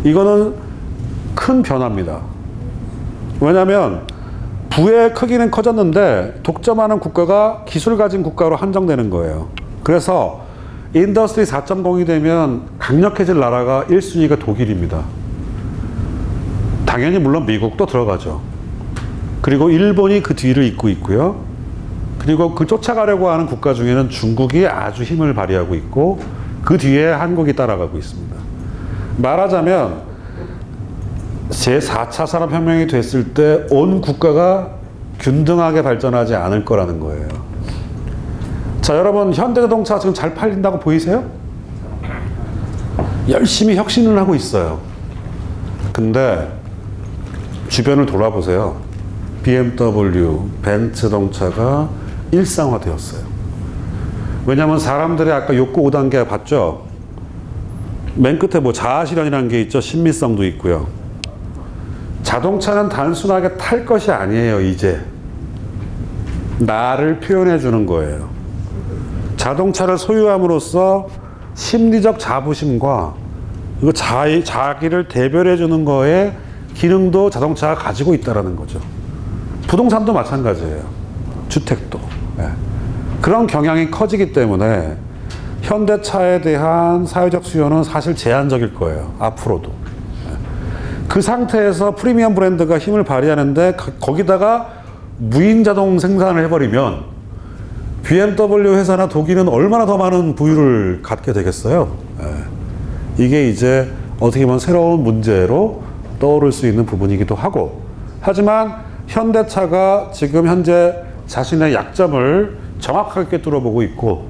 이거는 큰 변화입니다. 왜냐하면 부의 크기는 커졌는데 독점하는 국가가 기술 가진 국가로 한정되는 거예요. 그래서 인더스트리 4.0이 되면 강력해질 나라가 1순위가 독일입니다. 당연히 물론 미국도 들어가죠. 그리고 일본이 그 뒤를 잇고 있고요. 그리고 그 쫓아가려고 하는 국가 중에는 중국이 아주 힘을 발휘하고 있고 그 뒤에 한국이 따라가고 있습니다. 말하자면 제4차 산업혁명이 됐을 때 온 국가가 균등하게 발전하지 않을 거라는 거예요. 자, 여러분 현대자동차 지금 잘 팔린다고 보이세요? 열심히 혁신을 하고 있어요. 근데 주변을 돌아보세요. BMW, 벤츠 자동차가 일상화되었어요. 왜냐하면 사람들의 아까 욕구 5단계 봤죠? 맨 끝에 뭐 자아실현이라는 게 있죠. 신미성도 있고요. 자동차는 단순하게 탈 것이 아니에요. 이제 나를 표현해 주는 거예요. 자동차를 소유함으로써 심리적 자부심과 이거 자기를 대별해 주는 거에 기능도 자동차가 가지고 있다라는 거죠. 부동산도 마찬가지예요. 주택도. 네. 그런 경향이 커지기 때문에 현대차에 대한 사회적 수요는 사실 제한적일 거예요. 앞으로도. 네. 그 상태에서 프리미엄 브랜드가 힘을 발휘하는데 거기다가 무인 자동 생산을 해버리면 BMW 회사나 독일은 얼마나 더 많은 부유를 갖게 되겠어요. 네. 이게 이제 어떻게 보면 새로운 문제로 떠오를 수 있는 부분이기도 하고, 하지만 현대차가 지금 현재 자신의 약점을 정확하게 뚫어보고 있고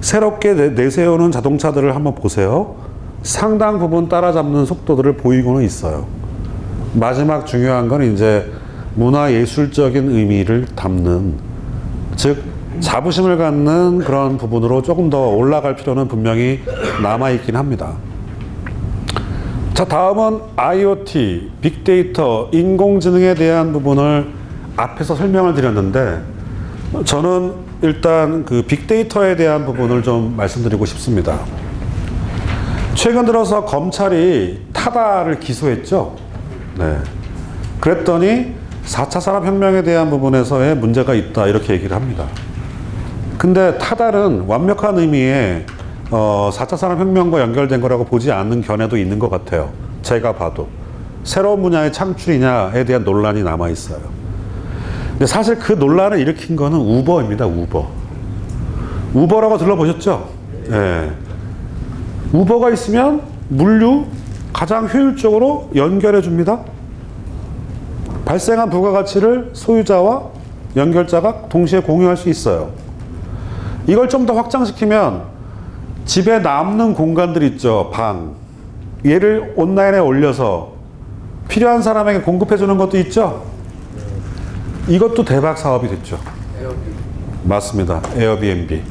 새롭게 내세우는 자동차들을 한번 보세요. 상당 부분 따라잡는 속도들을 보이고는 있어요. 마지막 중요한 건 이제 문화예술적인 의미를 담는, 즉 자부심을 갖는 그런 부분으로 조금 더 올라갈 필요는 분명히 남아있긴 합니다. 자, 다음은 IoT, 빅데이터, 인공지능에 대한 부분을 앞에서 설명을 드렸는데 저는 일단 그 빅데이터에 대한 부분을 좀 말씀드리고 싶습니다. 최근 들어서 검찰이 타다를 기소했죠. 네. 그랬더니 4차 산업혁명에 대한 부분에서의 문제가 있다 이렇게 얘기를 합니다. 근데 타달은 완벽한 의미의 4차 산업혁명과 연결된 거라고 보지 않는 견해도 있는 것 같아요. 제가 봐도. 새로운 분야의 창출이냐에 대한 논란이 남아있어요. 근데 사실 그 논란을 일으킨 거는 우버입니다. 우버라고 들어보셨죠? 네. 우버가 있으면 물류 가장 효율적으로 연결해 줍니다. 발생한 부가가치를 소유자와 연결자가 동시에 공유할 수 있어요. 이걸 좀 더 확장시키면 집에 남는 공간들 있죠. 방. 얘를 온라인에 올려서 필요한 사람에게 공급해 주는 것도 있죠. 이것도 대박 사업이 됐죠. 맞습니다. 에어비앤비.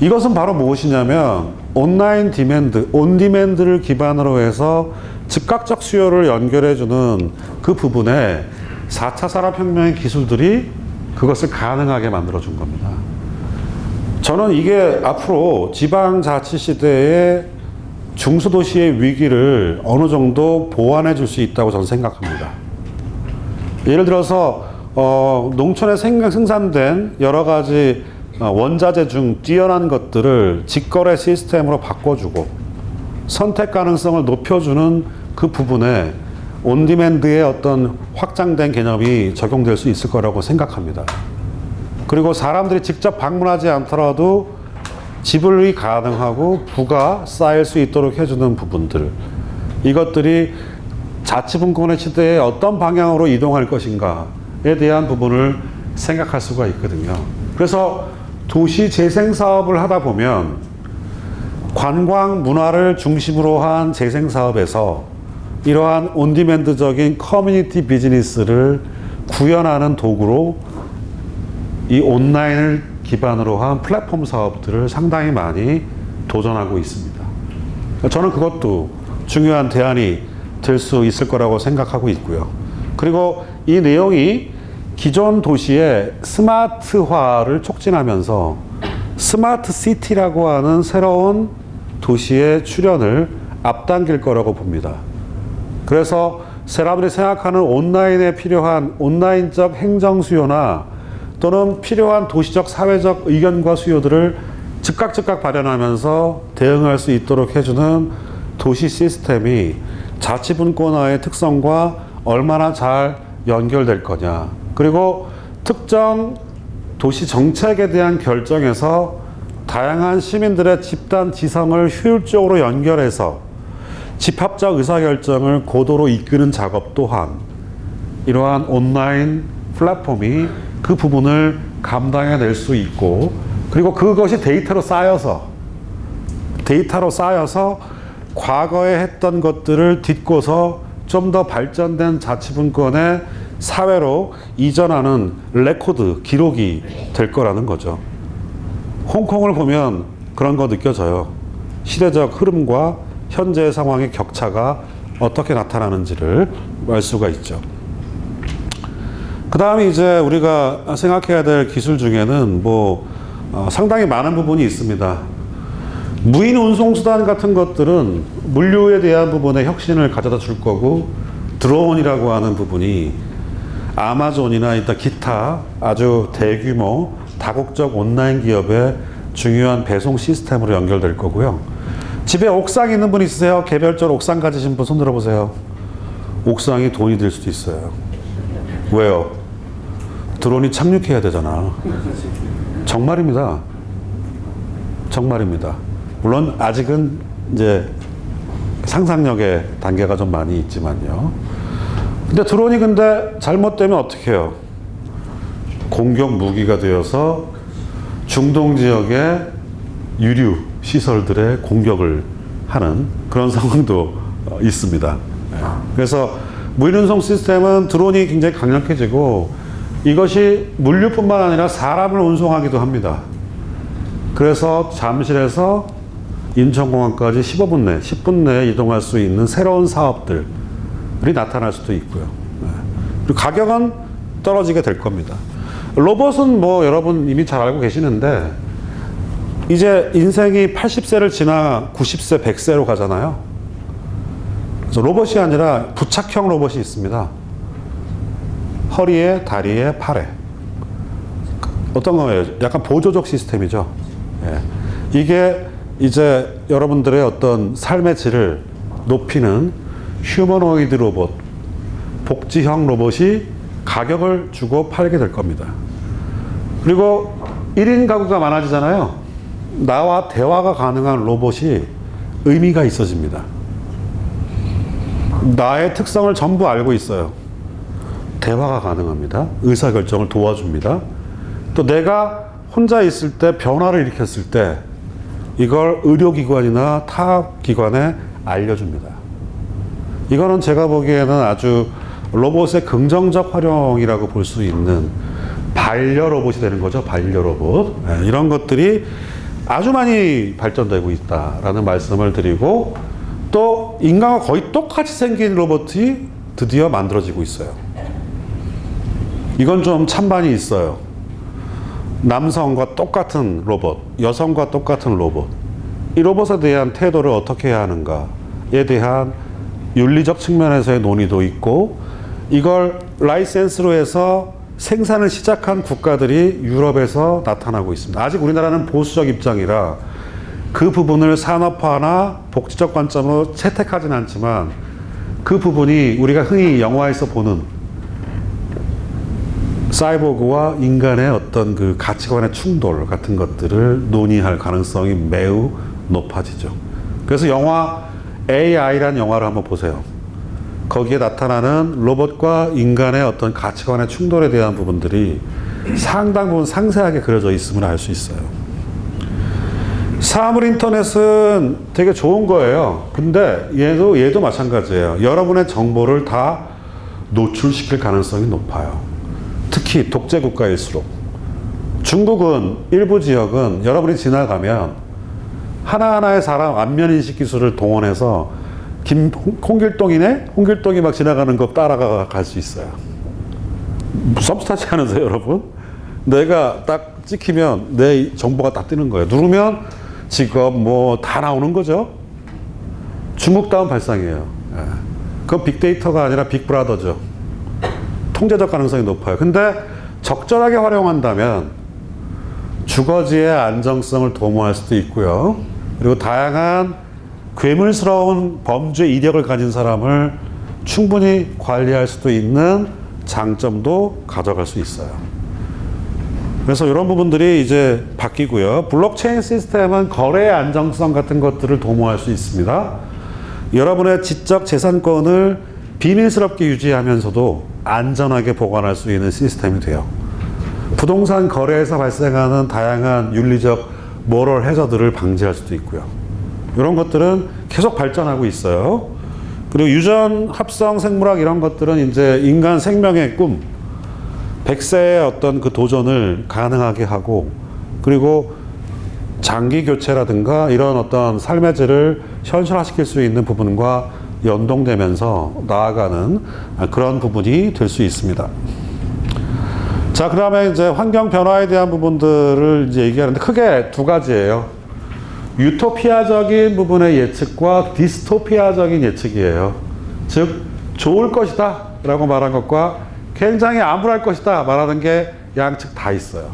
이것은 바로 무엇이냐면 온라인 디맨드, 온디맨드를 기반으로 해서 즉각적 수요를 연결해 주는 그 부분에 4차 산업혁명의 기술들이 그것을 가능하게 만들어 준 겁니다. 저는 이게 앞으로 지방자치 시대의 중소도시의 위기를 어느 정도 보완해 줄 수 있다고 저는 생각합니다. 예를 들어서 농촌에 생산된 여러 가지 원자재 중 뛰어난 것들을 직거래 시스템으로 바꿔주고 선택 가능성을 높여주는 그 부분에 온디맨드의 어떤 확장된 개념이 적용될 수 있을 거라고 생각합니다. 그리고 사람들이 직접 방문하지 않더라도 지불이 가능하고 부가 쌓일 수 있도록 해주는 부분들, 이것들이 자치분권의 시대에 어떤 방향으로 이동할 것인가에 대한 부분을 생각할 수가 있거든요. 그래서 도시 재생 사업을 하다 보면 관광 문화를 중심으로 한 재생 사업에서 이러한 온디맨드적인 커뮤니티 비즈니스를 구현하는 도구로 이 온라인을 기반으로 한 플랫폼 사업들을 상당히 많이 도전하고 있습니다. 저는 그것도 중요한 대안이 될 수 있을 거라고 생각하고 있고요. 그리고 이 내용이 기존 도시의 스마트화를 촉진하면서 스마트 시티라고 하는 새로운 도시의 출현을 앞당길 거라고 봅니다. 그래서 사람들이 생각하는 온라인에 필요한 온라인적 행정 수요나 또는 필요한 도시적 사회적 의견과 수요들을 즉각 발현하면서 대응할 수 있도록 해주는 도시 시스템이 자치분권화의 특성과 얼마나 잘 연결될 거냐, 그리고 특정 도시 정책에 대한 결정에서 다양한 시민들의 집단 지성을 효율적으로 연결해서 집합적 의사결정을 고도로 이끄는 작업 또한 이러한 온라인 플랫폼이 그 부분을 감당해낼 수 있고, 그리고 그것이 데이터로 쌓여서 과거에 했던 것들을 딛고서 좀 더 발전된 자치분권의 사회로 이전하는 레코드, 기록이 될 거라는 거죠. 홍콩을 보면 그런 거 느껴져요. 시대적 흐름과 현재의 상황의 격차가 어떻게 나타나는지를 알 수가 있죠. 그 다음에 이제 우리가 생각해야 될 기술 중에는 상당히 많은 부분이 있습니다. 무인 운송수단 같은 것들은 물류에 대한 부분에 혁신을 가져다 줄 거고, 드론이라고 하는 부분이 아마존이나 일단 기타 아주 대규모 다국적 온라인 기업의 중요한 배송 시스템으로 연결될 거고요. 집에 옥상 있는 분 있으세요? 개별적으로 옥상 가지신 분 손 들어보세요. 옥상이 돈이 들 수도 있어요. 왜요? 드론이 착륙해야 되잖아. 정말입니다. 물론 아직은 이제 상상력의 단계가 좀 많이 있지만요. 근데 드론이 잘못되면 어떻게 해요? 공격 무기가 되어서 중동 지역의 유류 시설들의 공격을 하는 그런 상황도 있습니다. 그래서 무인운송 시스템은 드론이 굉장히 강력해지고, 이것이 물류뿐만 아니라 사람을 운송하기도 합니다. 그래서 잠실에서 인천공항까지 15분 내, 10분 내에 이동할 수 있는 새로운 사업들이 나타날 수도 있고요. 그리고 가격은 떨어지게 될 겁니다. 로봇은 여러분 이미 잘 알고 계시는데, 이제 인생이 80세를 지나 90세, 100세로 가잖아요. 그래서 로봇이 아니라 부착형 로봇이 있습니다. 허리에, 다리에, 팔에. 어떤 거예요? 약간 보조적 시스템이죠. 이게 이제 여러분들의 어떤 삶의 질을 높이는 휴머노이드 로봇, 복지형 로봇이 가격을 주고 팔게 될 겁니다. 그리고 1인 가구가 많아지잖아요. 나와 대화가 가능한 로봇이 의미가 있어집니다. 나의 특성을 전부 알고 있어요. 대화가 가능합니다. 의사결정을 도와줍니다. 또 내가 혼자 있을 때, 변화를 일으켰을 때 이걸 의료기관이나 타기관에 알려줍니다. 이거는 제가 보기에는 아주 로봇의 긍정적 활용이라고 볼 수 있는 반려 로봇이 되는 거죠. 반려 로봇. 이런 것들이 아주 많이 발전되고 있다라는 말씀을 드리고, 또 인간과 거의 똑같이 생긴 로봇이 드디어 만들어지고 있어요. 이건 좀 찬반이 있어요. 남성과 똑같은 로봇, 여성과 똑같은 로봇. 이 로봇에 대한 태도를 어떻게 해야 하는가에 대한 윤리적 측면에서의 논의도 있고, 이걸 라이센스로 해서 생산을 시작한 국가들이 유럽에서 나타나고 있습니다. 아직 우리나라는 보수적 입장이라 그 부분을 산업화나 복지적 관점으로 채택하진 않지만, 그 부분이 우리가 흔히 영화에서 보는 사이보그와 인간의 어떤 그 가치관의 충돌 같은 것들을 논의할 가능성이 매우 높아지죠. 그래서 영화 AI라는 영화를 한번 보세요. 거기에 나타나는 로봇과 인간의 어떤 가치관의 충돌에 대한 부분들이 상당 부분 상세하게 그려져 있음을 알 수 있어요. 사물 인터넷은 되게 좋은 거예요. 근데 얘도 마찬가지예요. 여러분의 정보를 다 노출시킬 가능성이 높아요. 특히 독재 국가일수록. 중국은 일부 지역은 여러분이 지나가면 하나하나의 사람 안면인식 기술을 동원해서 홍길동이네? 홍길동이 막 지나가는 거 따라가 갈 수 있어요. 썸스타치 않으세요, 여러분? 내가 딱 찍히면 내 정보가 딱 뜨는 거예요. 누르면 직업 뭐 다 나오는 거죠. 중국다운 발상이에요. 예. 그건 빅데이터가 아니라 빅브라더죠. 통제적 가능성이 높아요. 근데 적절하게 활용한다면 주거지의 안정성을 도모할 수도 있고요. 그리고 다양한 괴물스러운 범죄 이력을 가진 사람을 충분히 관리할 수도 있는 장점도 가져갈 수 있어요. 그래서 이런 부분들이 이제 바뀌고요. 블록체인 시스템은 거래의 안정성 같은 것들을 도모할 수 있습니다. 여러분의 지적 재산권을 비밀스럽게 유지하면서도 안전하게 보관할 수 있는 시스템이 돼요. 부동산 거래에서 발생하는 다양한 윤리적 모럴 해저들을 방지할 수도 있고요. 이런 것들은 계속 발전하고 있어요. 그리고 유전 합성 생물학 이런 것들은 이제 인간 생명의 꿈, 100세의 어떤 그 도전을 가능하게 하고, 그리고 장기 교체라든가 이런 어떤 삶의 질을 현실화시킬 수 있는 부분과 연동되면서 나아가는 그런 부분이 될 수 있습니다. 자, 그 다음에 이제 환경 변화에 대한 부분들을 이제 얘기하는데 크게 두 가지예요. 유토피아적인 부분의 예측과 디스토피아적인 예측이에요. 즉, 좋을 것이다 라고 말한 것과 굉장히 암울할 것이다 말하는 게 양측 다 있어요.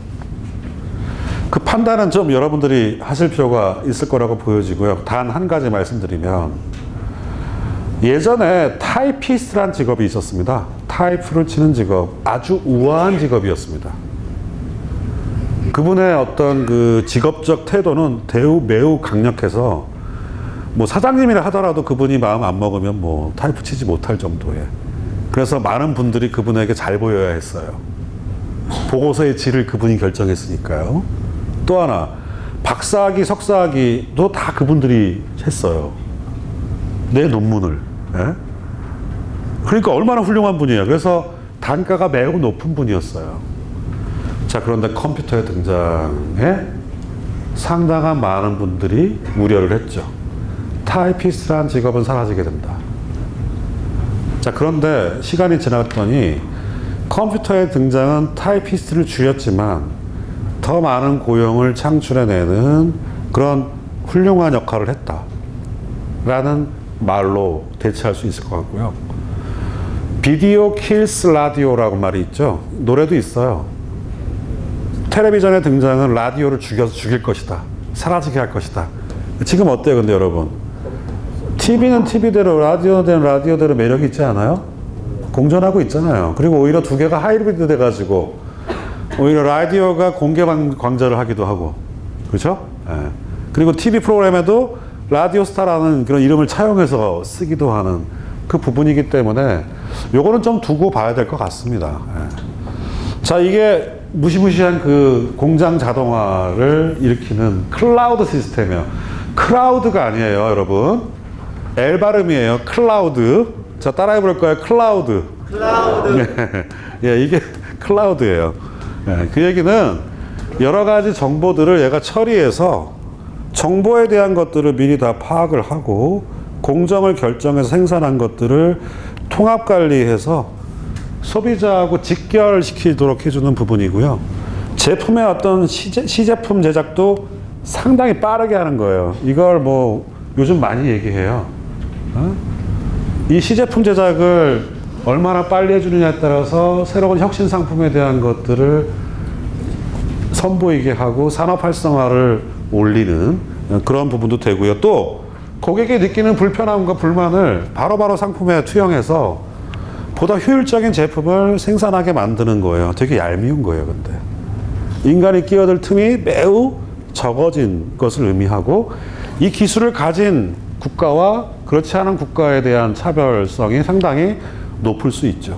그 판단은 좀 여러분들이 하실 필요가 있을 거라고 보여지고요. 단 한 가지 말씀드리면, 예전에 타이피스트란 직업이 있었습니다. 타이프를 치는 직업, 아주 우아한 직업이었습니다. 그분의 어떤 그 직업적 태도는 매우 강력해서 뭐 사장님이라 하더라도 그분이 마음 안 먹으면 뭐 타이프 치지 못할 정도에. 그래서 많은 분들이 그분에게 잘 보여야 했어요. 보고서의 질을 그분이 결정했으니까요. 또 하나, 박사학위, 석사학위도 다 그분들이 했어요. 내 논문을. 예? 그러니까 얼마나 훌륭한 분이에요. 그래서 단가가 매우 높은 분이었어요. 자, 그런데 컴퓨터의 등장에 상당한 많은 분들이 우려를 했죠. 타이피스트란 직업은 사라지게 된다. 자, 그런데 시간이 지났더니 컴퓨터의 등장은 타이피스트를 줄였지만 더 많은 고용을 창출해내는 그런 훌륭한 역할을 했다 라는 말로 대체할 수 있을 것 같고요. 비디오 킬스 라디오라고 말이 있죠. 노래도 있어요. 텔레비전의 등장은 라디오를 죽여서 죽일 것이다. 사라지게 할 것이다. 지금 어때요, 근데 여러분? TV는 TV대로, 라디오는 라디오대로 매력이 있지 않아요? 공존하고 있잖아요. 그리고 오히려 두 개가 하이브리드 돼가지고 오히려 라디오가 공개 광자를 하기도 하고, 그렇죠? 예. 그리고 TV 프로그램에도 라디오 스타라는 그런 이름을 차용해서 쓰기도 하는 그 부분이기 때문에 요거는 좀 두고 봐야 될 것 같습니다. 예. 자, 이게 무시무시한 그 공장 자동화를 일으키는 클라우드 시스템이에요. 크라우드가 아니에요, 여러분. L 발음이에요. 클라우드. 자, 따라해 볼까요? 클라우드. 클라우드. 예, 이게 클라우드예요. 예, 그 얘기는 여러 가지 정보들을 얘가 처리해서 정보에 대한 것들을 미리 다 파악을 하고 공정을 결정해서 생산한 것들을 통합 관리해서 소비자하고 직결시키도록 해주는 부분이고요. 제품의 어떤 시제품 제작도 상당히 빠르게 하는 거예요. 이걸 뭐 요즘 많이 얘기해요. 이 시제품 제작을 얼마나 빨리 해주느냐에 따라서 새로운 혁신 상품에 대한 것들을 선보이게 하고 산업 활성화를 올리는 그런 부분도 되고요. 또 고객이 느끼는 불편함과 불만을 바로바로 상품에 투영해서 보다 효율적인 제품을 생산하게 만드는 거예요. 되게 얄미운 거예요, 근데. 인간이 끼어들 틈이 매우 적어진 것을 의미하고 이 기술을 가진 국가와 그렇지 않은 국가에 대한 차별성이 상당히 높을 수 있죠.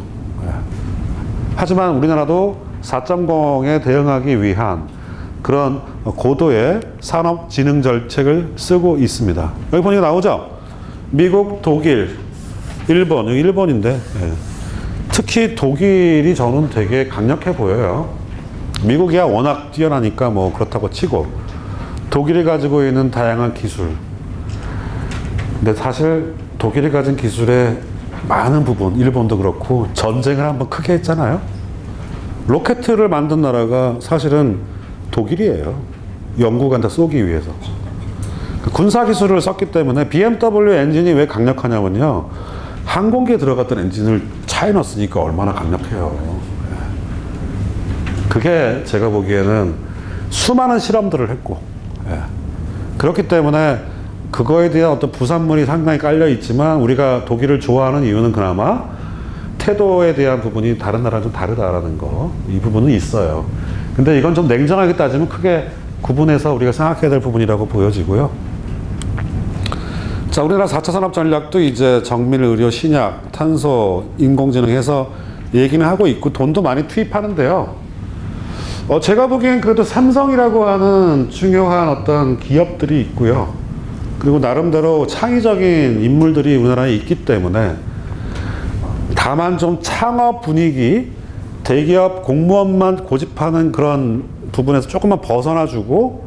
하지만 우리나라도 4.0에 대응하기 위한 그런 고도의 산업 진흥 정책을 쓰고 있습니다. 여기 보니까 나오죠? 미국, 독일, 일본, 여기 일본인데 예. 특히 독일이 저는 되게 강력해 보여요. 미국이야 워낙 뛰어나니까 뭐 그렇다고 치고 독일이 가지고 있는 다양한 기술. 근데 사실 독일이 가진 기술의 많은 부분, 일본도 그렇고 전쟁을 한번 크게 했잖아요. 로켓을 만든 나라가 사실은 독일이에요. 영국한테 쏘기 위해서. 군사 기술을 썼기 때문에 BMW 엔진이 왜 강력하냐면요. 항공기에 들어갔던 엔진을 차에 넣었으니까 얼마나 강력해요. 그게 제가 보기에는 수많은 실험들을 했고, 그렇기 때문에 그거에 대한 어떤 부산물이 상당히 깔려 있지만 우리가 독일을 좋아하는 이유는 그나마 태도에 대한 부분이 다른 나라랑 좀 다르다라는 거, 이 부분은 있어요. 근데 이건 좀 냉정하게 따지면 크게 구분해서 우리가 생각해야 될 부분이라고 보여지고요. 자, 우리나라 4차 산업전략도 이제 정밀 의료, 신약, 탄소, 인공지능 해서 얘기는 하고 있고 돈도 많이 투입하는데요. 제가 보기엔 그래도 삼성이라고 하는 중요한 어떤 기업들이 있고요. 그리고 나름대로 창의적인 인물들이 우리나라에 있기 때문에 다만 좀 창업 분위기, 대기업 공무원만 고집하는 그런 부분에서 조금만 벗어나주고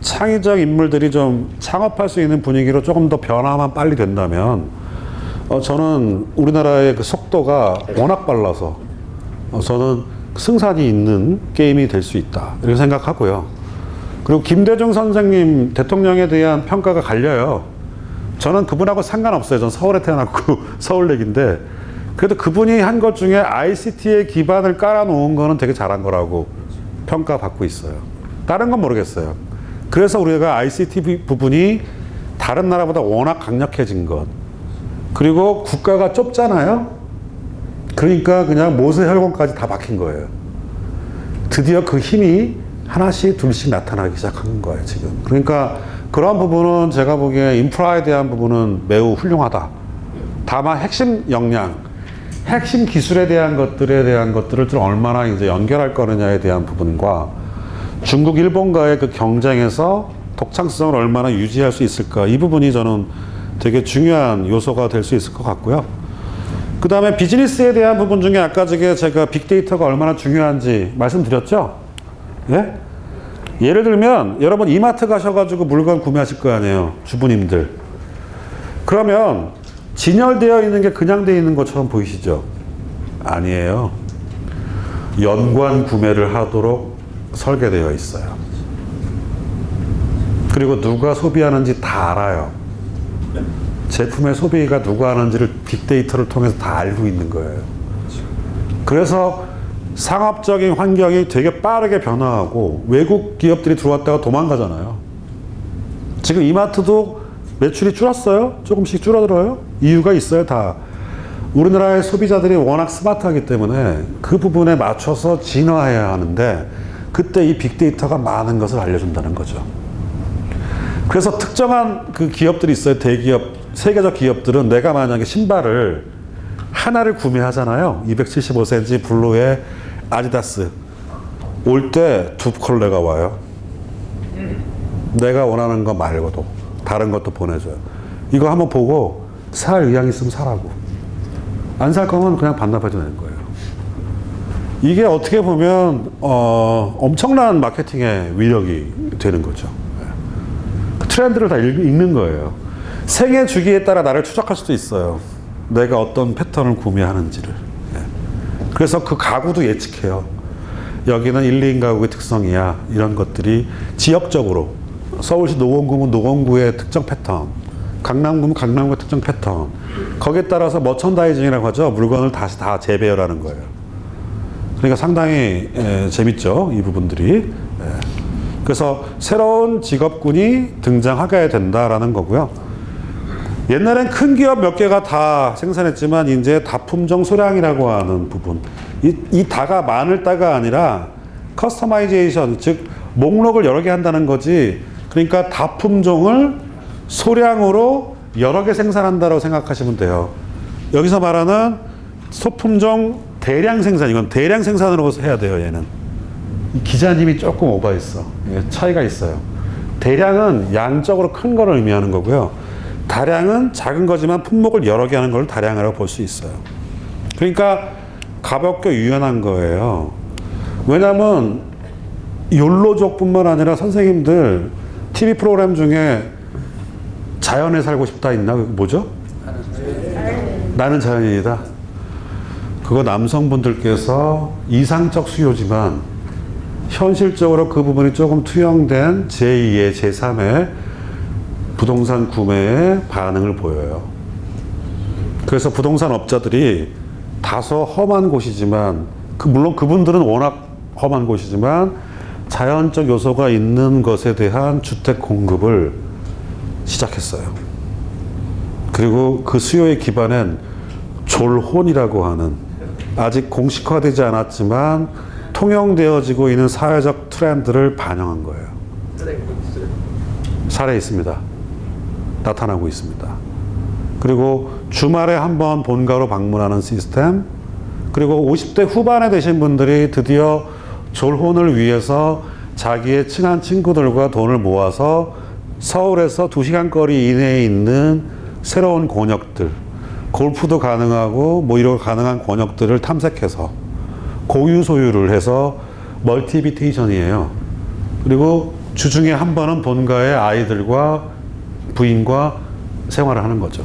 창의적 인물들이 좀 창업할 수 있는 분위기로 조금 더 변화만 빨리 된다면 저는 우리나라의 그 속도가 워낙 빨라서 저는 승산이 있는 게임이 될 수 있다 이렇게 생각하고요. 그리고 김대중 선생님 대통령에 대한 평가가 갈려요. 저는 그분하고 상관없어요. 전 서울에 태어났고 서울댁인데 그래도 그분이 한 것 중에 ICT의 기반을 깔아놓은 거는 되게 잘한 거라고 평가받고 있어요. 다른 건 모르겠어요. 그래서 우리가 ICT 부분이 다른 나라보다 워낙 강력해진 것. 그리고 국가가 좁잖아요. 그러니까 그냥 모세혈관까지 다 박힌 거예요. 드디어 그 힘이 하나씩 둘씩 나타나기 시작한 거예요, 지금. 그러니까 그런 부분은 제가 보기에 인프라에 대한 부분은 매우 훌륭하다. 다만 핵심 역량, 핵심 기술에 대한 것들을 좀 얼마나 이제 연결할 거느냐에 대한 부분과 중국, 일본과의 그 경쟁에서 독창성을 얼마나 유지할 수 있을까. 이 부분이 저는 되게 중요한 요소가 될 수 있을 것 같고요. 그 다음에 비즈니스에 대한 부분 중에 아까 제가 빅데이터가 얼마나 중요한지 말씀드렸죠? 예? 예를 들면 여러분 이마트 가셔가지고 물건 구매하실 거 아니에요. 주부님들. 그러면 진열되어 있는 게 그냥 되어 있는 것처럼 보이시죠? 아니에요. 연관 구매를 하도록 설계되어 있어요. 그리고 누가 소비하는지 다 알아요. 제품의 소비가 누가 하는지를 빅데이터를 통해서 다 알고 있는 거예요. 그래서 상업적인 환경이 되게 빠르게 변화하고 외국 기업들이 들어왔다가 도망가잖아요. 지금 이마트도 매출이 줄었어요? 조금씩 줄어들어요? 이유가 있어요, 다. 우리나라의 소비자들이 워낙 스마트하기 때문에 그 부분에 맞춰서 진화해야 하는데 그때 이 빅데이터가 많은 것을 알려준다는 거죠. 그래서 특정한 그 기업들이 있어요. 대기업, 세계적 기업들은 내가 만약에 신발을 하나를 구매하잖아요. 275cm 블루의 아디다스. 올 때 두 컬러가 와요. 내가 원하는 거 말고도 다른 것도 보내줘요. 이거 한번 보고 살 의향 있으면 사라고. 안 살 거면 그냥 반납해도 되는 거예요. 이게 어떻게 보면 엄청난 마케팅의 위력이 되는 거죠. 그 트렌드를 다 읽는 거예요. 생애 주기에 따라 나를 추적할 수도 있어요. 내가 어떤 패턴을 구매하는지를. 그래서 그 가구도 예측해요. 여기는 1, 2인 가구의 특성이야. 이런 것들이 지역적으로 서울시 노원구면 노원구의 특정 패턴, 강남구면 강남구의 특정 패턴. 거기에 따라서 머천다이징이라고 하죠. 물건을 다시 다 재배열하는 거예요. 그러니까 상당히 재밌죠. 이 부분들이. 그래서 새로운 직업군이 등장하게 된다라는 거고요. 옛날엔 큰 기업 몇 개가 다 생산했지만 이제 다품종 소량이라고 하는 부분. 이 다가 많을 다가 아니라 커스터마이제이션, 즉 목록을 여러 개 한다는 거지. 그러니까 다품종을 소량으로 여러 개 생산한다고 생각하시면 돼요. 여기서 말하는 소품종 대량 생산, 이건 대량 생산으로 해야 돼요, 얘는. 이 기자님이 조금 오버했어. 차이가 있어요. 대량은 양적으로 큰 거를 의미하는 거고요. 다량은 작은 거지만 품목을 여러 개 하는 걸 다량이라고 볼 수 있어요. 그러니까 가볍게 유연한 거예요. 왜냐하면 욜로족뿐만 아니라 선생님들 TV 프로그램 중에 자연에 살고 싶다 있나? 뭐죠? 나는 자연인이다. 그거 남성분들께서 이상적 수요지만 현실적으로 그 부분이 조금 투영된 제2의 제3의 부동산 구매에 반응을 보여요. 그래서 부동산 업자들이 다소 험한 곳이지만 물론 그분들은 워낙 험한 곳이지만 자연적 요소가 있는 것에 대한 주택 공급을 시작했어요. 그리고 그 수요의 기반엔 졸혼이라고 하는 아직 공식화되지 않았지만 통용되어지고 있는 사회적 트렌드를 반영한 거예요. 사례 있습니다. 나타나고 있습니다. 그리고 주말에 한번 본가로 방문하는 시스템, 그리고 50대 후반에 되신 분들이 드디어 졸혼을 위해서 자기의 친한 친구들과 돈을 모아서 서울에서 2시간 거리 이내에 있는 새로운 권역들, 골프도 가능하고 뭐 이런 가능한 권역들을 탐색해서 고유 소유를 해서 멀티비테이션이에요. 그리고 주중에 한 번은 본가에 아이들과 부인과 생활을 하는 거죠.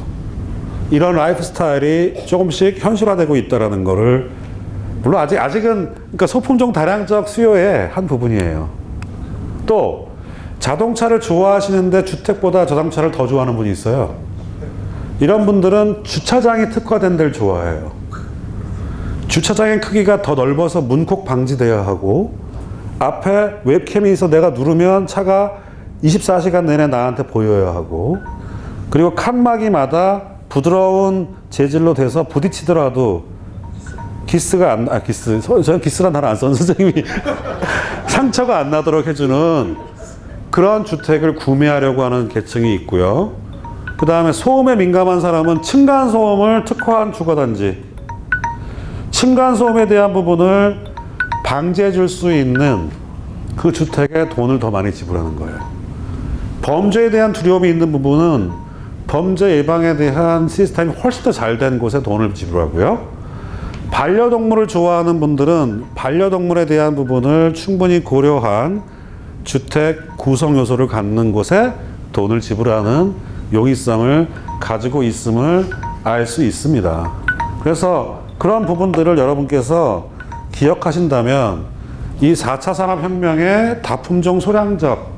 이런 라이프 스타일이 조금씩 현실화되고 있다는 거를, 물론 아직은 그러니까 소품종 다량적 수요의 한 부분이에요. 또 자동차를 좋아하시는데 주택보다 자동차를 더 좋아하는 분이 있어요. 이런 분들은 주차장이 특화된 데를 좋아해요. 주차장의 크기가 더 넓어서 문콕 방지되어야 하고 앞에 웹캠이 있어 내가 누르면 차가 24시간 내내 나한테 보여야 하고, 그리고 칸막이마다 부드러운 재질로 돼서 부딪히더라도 저는 기스란 단어 안 써는 선생님이 상처가 안 나도록 해주는 그런 주택을 구매하려고 하는 계층이 있고요. 그 다음에 소음에 민감한 사람은 층간소음을 특화한 주거단지, 층간소음에 대한 부분을 방지해 줄 수 있는 그 주택에 돈을 더 많이 지불하는 거예요. 범죄에 대한 두려움이 있는 부분은 범죄 예방에 대한 시스템이 훨씬 더 잘 된 곳에 돈을 지불하고요. 반려동물을 좋아하는 분들은 반려동물에 대한 부분을 충분히 고려한 주택 구성 요소를 갖는 곳에 돈을 지불하는 용이성을 가지고 있음을 알 수 있습니다. 그래서 그런 부분들을 여러분께서 기억하신다면 이 4차 산업혁명의 다품종 소량적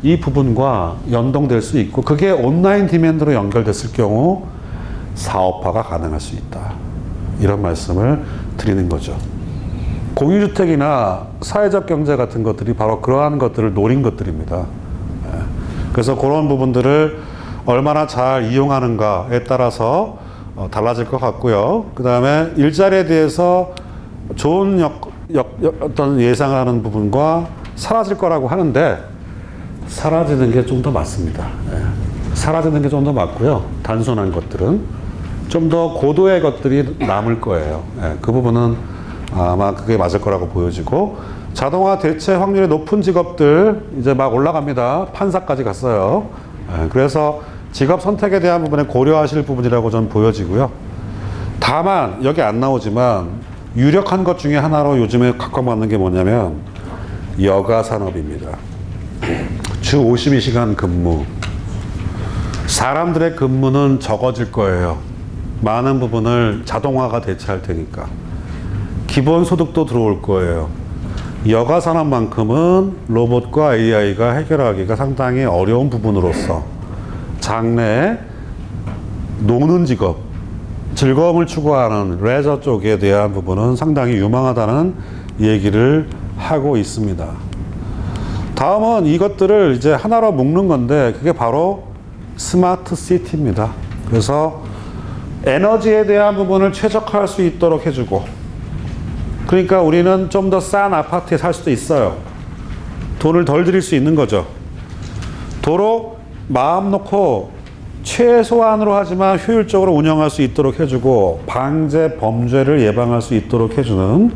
이 부분과 연동될 수 있고, 그게 온라인 디맨드로 연결됐을 경우 사업화가 가능할 수 있다. 이런 말씀을 드리는 거죠. 공유주택이나 사회적 경제 같은 것들이 바로 그러한 것들을 노린 것들입니다. 그래서 그런 부분들을 얼마나 잘 이용하는가에 따라서 달라질 것 같고요. 그 다음에 일자리에 대해서 좋은 어떤 예상하는 부분과 사라질 거라고 하는데, 사라지는 게 좀 더 맞습니다. 사라지는 게 좀 더 맞고요. 단순한 것들은 좀 더 고도의 것들이 남을 거예요. 그 부분은 아마 그게 맞을 거라고 보여지고, 자동화 대체 확률이 높은 직업들 이제 막 올라갑니다. 판사까지 갔어요. 그래서 직업 선택에 대한 부분에 고려하실 부분이라고 저는 보여지고요. 다만 여기 안 나오지만 유력한 것 중에 하나로 요즘에 각광받는 게 뭐냐면 여가 산업입니다. 주 52시간 근무. 사람들의 근무는 적어질 거예요. 많은 부분을 자동화가 대체할 테니까. 기본소득도 들어올 거예요. 여가 산업만큼은 로봇과 AI가 해결하기가 상당히 어려운 부분으로서 장래에 노는 직업, 즐거움을 추구하는 레저 쪽에 대한 부분은 상당히 유망하다는 얘기를 하고 있습니다. 다음은 이것들을 이제 하나로 묶는 건데, 그게 바로 스마트 시티입니다. 그래서 에너지에 대한 부분을 최적화할 수 있도록 해주고, 그러니까 우리는 좀 더 싼 아파트에 살 수도 있어요. 돈을 덜 들일 수 있는 거죠. 도로 마음 놓고 최소한으로 하지만 효율적으로 운영할 수 있도록 해주고, 방제 범죄를 예방할 수 있도록 해주는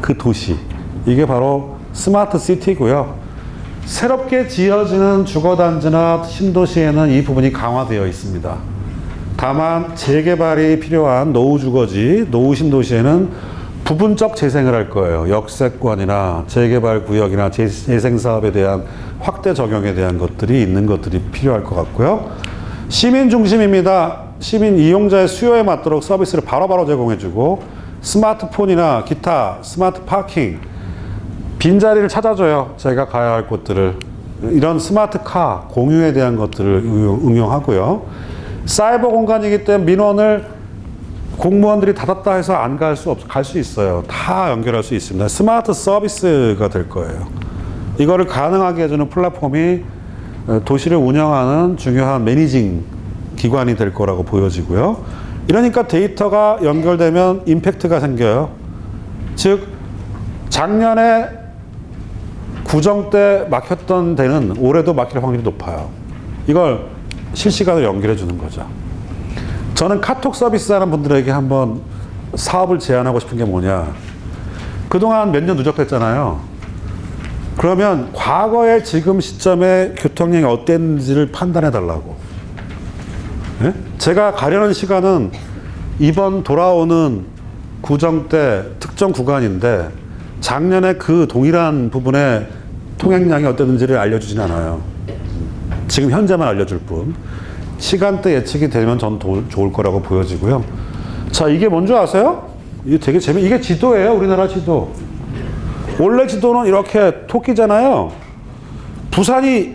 그 도시, 이게 바로 스마트 시티고요. 새롭게 지어지는 주거단지나 신도시에는 이 부분이 강화되어 있습니다. 다만 재개발이 필요한 노후 주거지, 노후 신도시에는 부분적 재생을 할 거예요. 역세권이나 재개발 구역이나 재생 사업에 대한 확대 적용에 대한 것들이 있는 것들이 필요할 것 같고요. 시민 중심입니다. 시민 이용자의 수요에 맞도록 서비스를 바로바로 제공해주고 스마트폰이나 기타 스마트 파킹 빈자리를 찾아줘요. 저희가 가야 할 곳들을. 이런 스마트카 공유에 대한 것들을 응용하고요. 사이버 공간이기 때문에 민원을 공무원들이 닫았다 해서 안 갈 수 있어요. 다 연결할 수 있습니다. 스마트 서비스가 될 거예요. 이거를 가능하게 해주는 플랫폼이 도시를 운영하는 중요한 매니징 기관이 될 거라고 보여지고요. 이러니까 데이터가 연결되면 임팩트가 생겨요. 즉 작년에 구정 때 막혔던 데는 올해도 막힐 확률이 높아요. 이걸 실시간으로 연결해 주는 거죠. 저는 카톡 서비스 하는 분들에게 한번 사업을 제안하고 싶은 게 뭐냐. 그동안 몇 년 누적됐잖아요. 그러면 과거의 지금 시점에 교통량이 어땠는지를 판단해 달라고. 예? 제가 가려는 시간은 이번 돌아오는 구정 때 특정 구간인데 작년에 그 동일한 부분의 통행량이 어땠는지를 알려주진 않아요. 지금 현재만 알려줄 뿐. 시간대 예측이 되면 전 좋을 거라고 보여지고요. 자, 이게 뭔지 아세요? 이게 되게 이게 지도예요. 우리나라 지도. 원래 지도는 이렇게 토끼잖아요. 부산이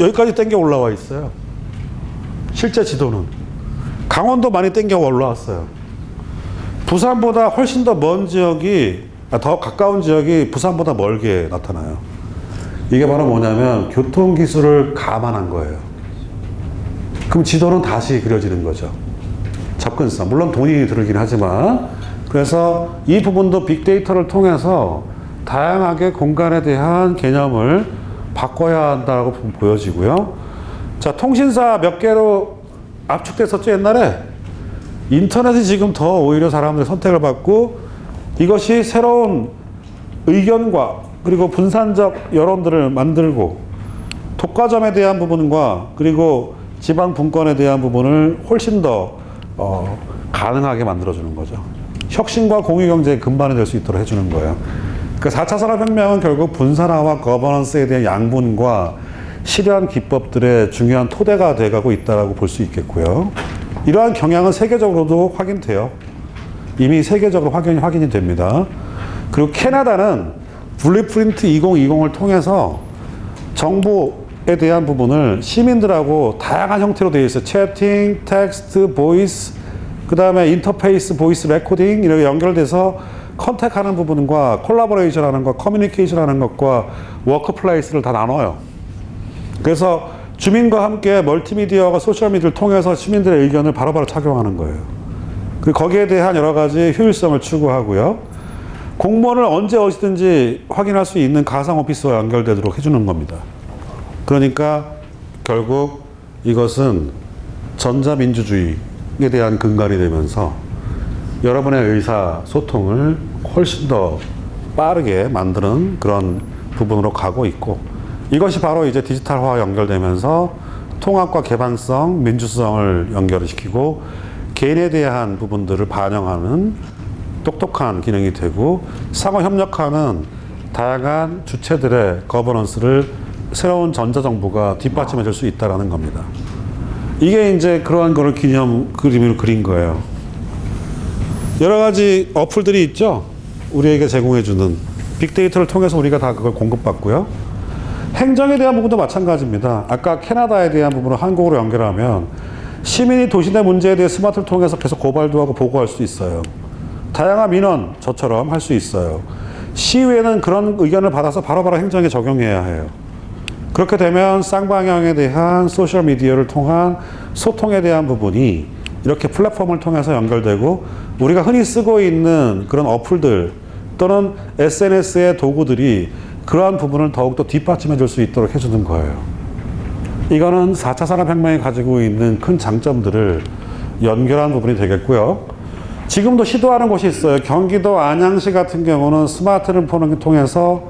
여기까지 땡겨 올라와 있어요. 실제 지도는. 강원도 많이 땡겨 올라왔어요. 부산보다 훨씬 더 먼 지역이, 더 가까운 지역이 부산보다 멀게 나타나요. 이게 바로 뭐냐면 교통기술을 감안한 거예요. 그럼 지도는 다시 그려지는 거죠. 접근성. 물론 돈이 들긴 하지만. 그래서 이 부분도 빅데이터를 통해서 다양하게 공간에 대한 개념을 바꿔야 한다고 보여지고요. 자, 통신사 몇 개로 압축됐었죠, 옛날에? 인터넷이 지금 더 오히려 사람들의 선택을 받고 이것이 새로운 의견과 그리고 분산적 여론들을 만들고 독과점에 대한 부분과 그리고 지방 분권에 대한 부분을 훨씬 더 가능하게 만들어주는 거죠. 혁신과 공유경제의 근반이 될 수 있도록 해주는 거예요. 그 4차 산업혁명은 결국 분산화와 거버넌스에 대한 양분과 실현 기법들의 중요한 토대가 돼가고 있다고 볼 수 있겠고요. 이러한 경향은 세계적으로도 확인돼요. 이미 세계적으로 확인이 됩니다. 그리고 캐나다는 블루프린트 2020을 통해서 정보에 대한 부분을 시민들하고 다양한 형태로 되어 있어요. 채팅, 텍스트, 보이스, 그 다음에 인터페이스, 보이스 레코딩 이렇게 연결돼서 컨택하는 부분과 콜라보레이션 하는 것, 커뮤니케이션 하는 것과 워크플레이스를 다 나눠요. 그래서 주민과 함께 멀티미디어와 소셜미디어를 통해서 시민들의 의견을 바로바로 착용하는 거예요. 그리고 거기에 대한 여러 가지 효율성을 추구하고요. 공무원을 언제 어디든지 확인할 수 있는 가상 오피스와 연결되도록 해주는 겁니다. 그러니까 결국 이것은 전자민주주의에 대한 근간이 되면서 여러분의 의사소통을 훨씬 더 빠르게 만드는 그런 부분으로 가고 있고 이것이 바로 이제 디지털화와 연결되면서 통합과 개방성, 민주성을 연결시키고 개인에 대한 부분들을 반영하는 똑똑한 기능이 되고 상호협력하는 다양한 주체들의 거버넌스를 새로운 전자정부가 뒷받침해 줄 수 있다는 겁니다. 이게 이제 그러한 거를 그림으로 그린 거예요. 여러 가지 어플들이 있죠. 우리에게 제공해주는 빅데이터를 통해서 우리가 다 그걸 공급받고요. 행정에 대한 부분도 마찬가지입니다. 아까 캐나다에 대한 부분을 한국으로 연결하면 시민이 도시 내 문제에 대해 스마트를 통해서 계속 고발도 하고 보고할 수 있어요. 다양한 민원 저처럼 할 수 있어요. 시의회는 그런 의견을 받아서 바로바로 행정에 적용해야 해요. 그렇게 되면 쌍방향에 대한 소셜미디어를 통한 소통에 대한 부분이 이렇게 플랫폼을 통해서 연결되고 우리가 흔히 쓰고 있는 그런 어플들 또는 SNS의 도구들이 그러한 부분을 더욱더 뒷받침해 줄 수 있도록 해주는 거예요. 이거는 4차 산업혁명이 가지고 있는 큰 장점들을 연결한 부분이 되겠고요. 지금도 시도하는 곳이 있어요. 경기도 안양시 같은 경우는 스마트를 통해서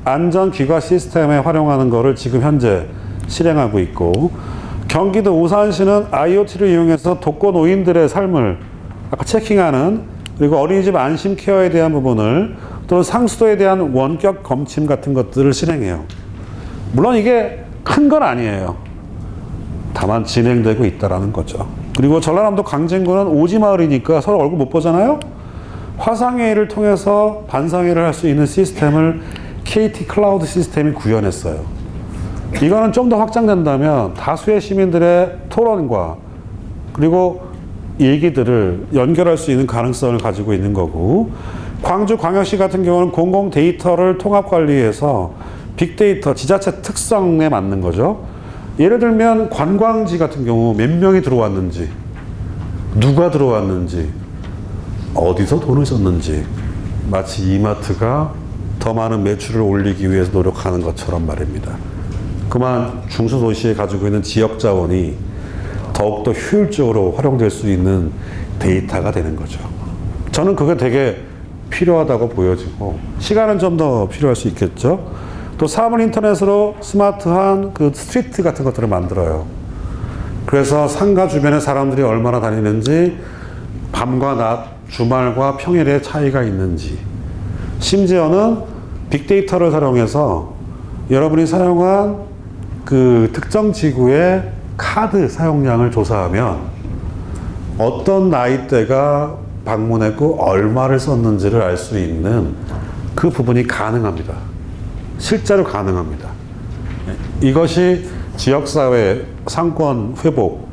안전 귀가 시스템에 활용하는 것을 지금 현재 실행하고 있고, 경기도 우산시는 IoT를 이용해서 독거노인들의 삶을 아까 체킹하는, 그리고 어린이집 안심 케어에 대한 부분을, 또는 상수도에 대한 원격 검침 같은 것들을 실행해요. 물론 이게 큰 건 아니에요. 다만 진행되고 있다라는 거죠. 그리고 전라남도 강진구는 오지마을이니까 서로 얼굴 못 보잖아요. 화상회의를 통해서 반상회의를 할 수 있는 시스템을 KT 클라우드 시스템이 구현했어요. 이거는 좀 더 확장된다면 다수의 시민들의 토론과 그리고 얘기들을 연결할 수 있는 가능성을 가지고 있는 거고, 광주광역시 같은 경우는 공공 데이터를 통합 관리해서 빅데이터, 지자체 특성에 맞는 거죠. 예를 들면 관광지 같은 경우 몇 명이 들어왔는지, 누가 들어왔는지, 어디서 돈을 썼는지, 마치 이마트가 더 많은 매출을 올리기 위해서 노력하는 것처럼 말입니다. 그만 중소도시에 가지고 있는 지역 자원이 더욱더 효율적으로 활용될 수 있는 데이터가 되는 거죠. 저는 그게 되게 필요하다고 보여지고, 시간은 좀 더 필요할 수 있겠죠. 또 사물 인터넷으로 스마트한 그 스트리트 같은 것들을 만들어요. 그래서 상가 주변에 사람들이 얼마나 다니는지, 밤과 낮, 주말과 평일에 차이가 있는지, 심지어는 빅데이터를 사용해서 여러분이 사용한 그 특정 지구의 카드 사용량을 조사하면 어떤 나이대가 방문했고 얼마를 썼는지를 알 수 있는 그 부분이 가능합니다. 실제로 가능합니다. 이것이 지역사회 상권 회복,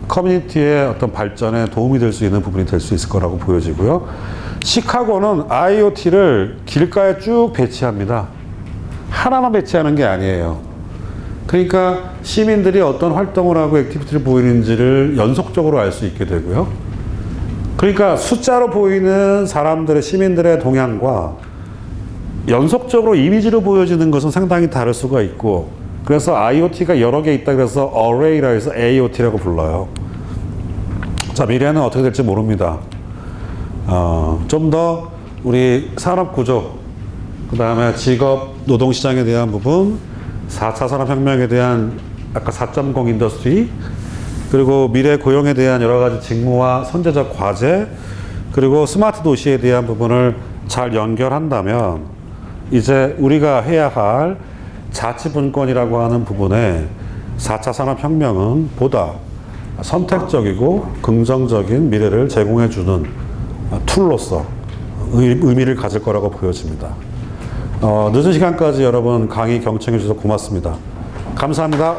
커뮤니티의 어떤 발전에 도움이 될 수 있는 부분이 될 수 있을 거라고 보여지고요. 시카고는 IoT를 길가에 쭉 배치합니다. 하나만 배치하는 게 아니에요. 그러니까 시민들이 어떤 활동을 하고 액티비티를 보이는지를 연속적으로 알 수 있게 되고요. 그러니까 숫자로 보이는 사람들의, 시민들의 동향과 연속적으로 이미지로 보여지는 것은 상당히 다를 수가 있고, 그래서 IoT가 여러 개 있다 그래서 Array라 해서 AOT라고 불러요. 자, 미래는 어떻게 될지 모릅니다. 좀 더 우리 산업 구조, 그 다음에 직업 노동시장에 대한 부분, 4차 산업혁명에 대한 아까 4.0 인더스트리, 그리고 미래 고용에 대한 여러 가지 직무와 선제적 과제, 그리고 스마트 도시에 대한 부분을 잘 연결한다면 이제 우리가 해야 할 자치분권이라고 하는 부분에 4차 산업혁명은 보다 선택적이고 긍정적인 미래를 제공해주는 툴로서 의미를 가질 거라고 보여집니다. 늦은 시간까지 여러분 강의 경청해 주셔서 고맙습니다. 감사합니다.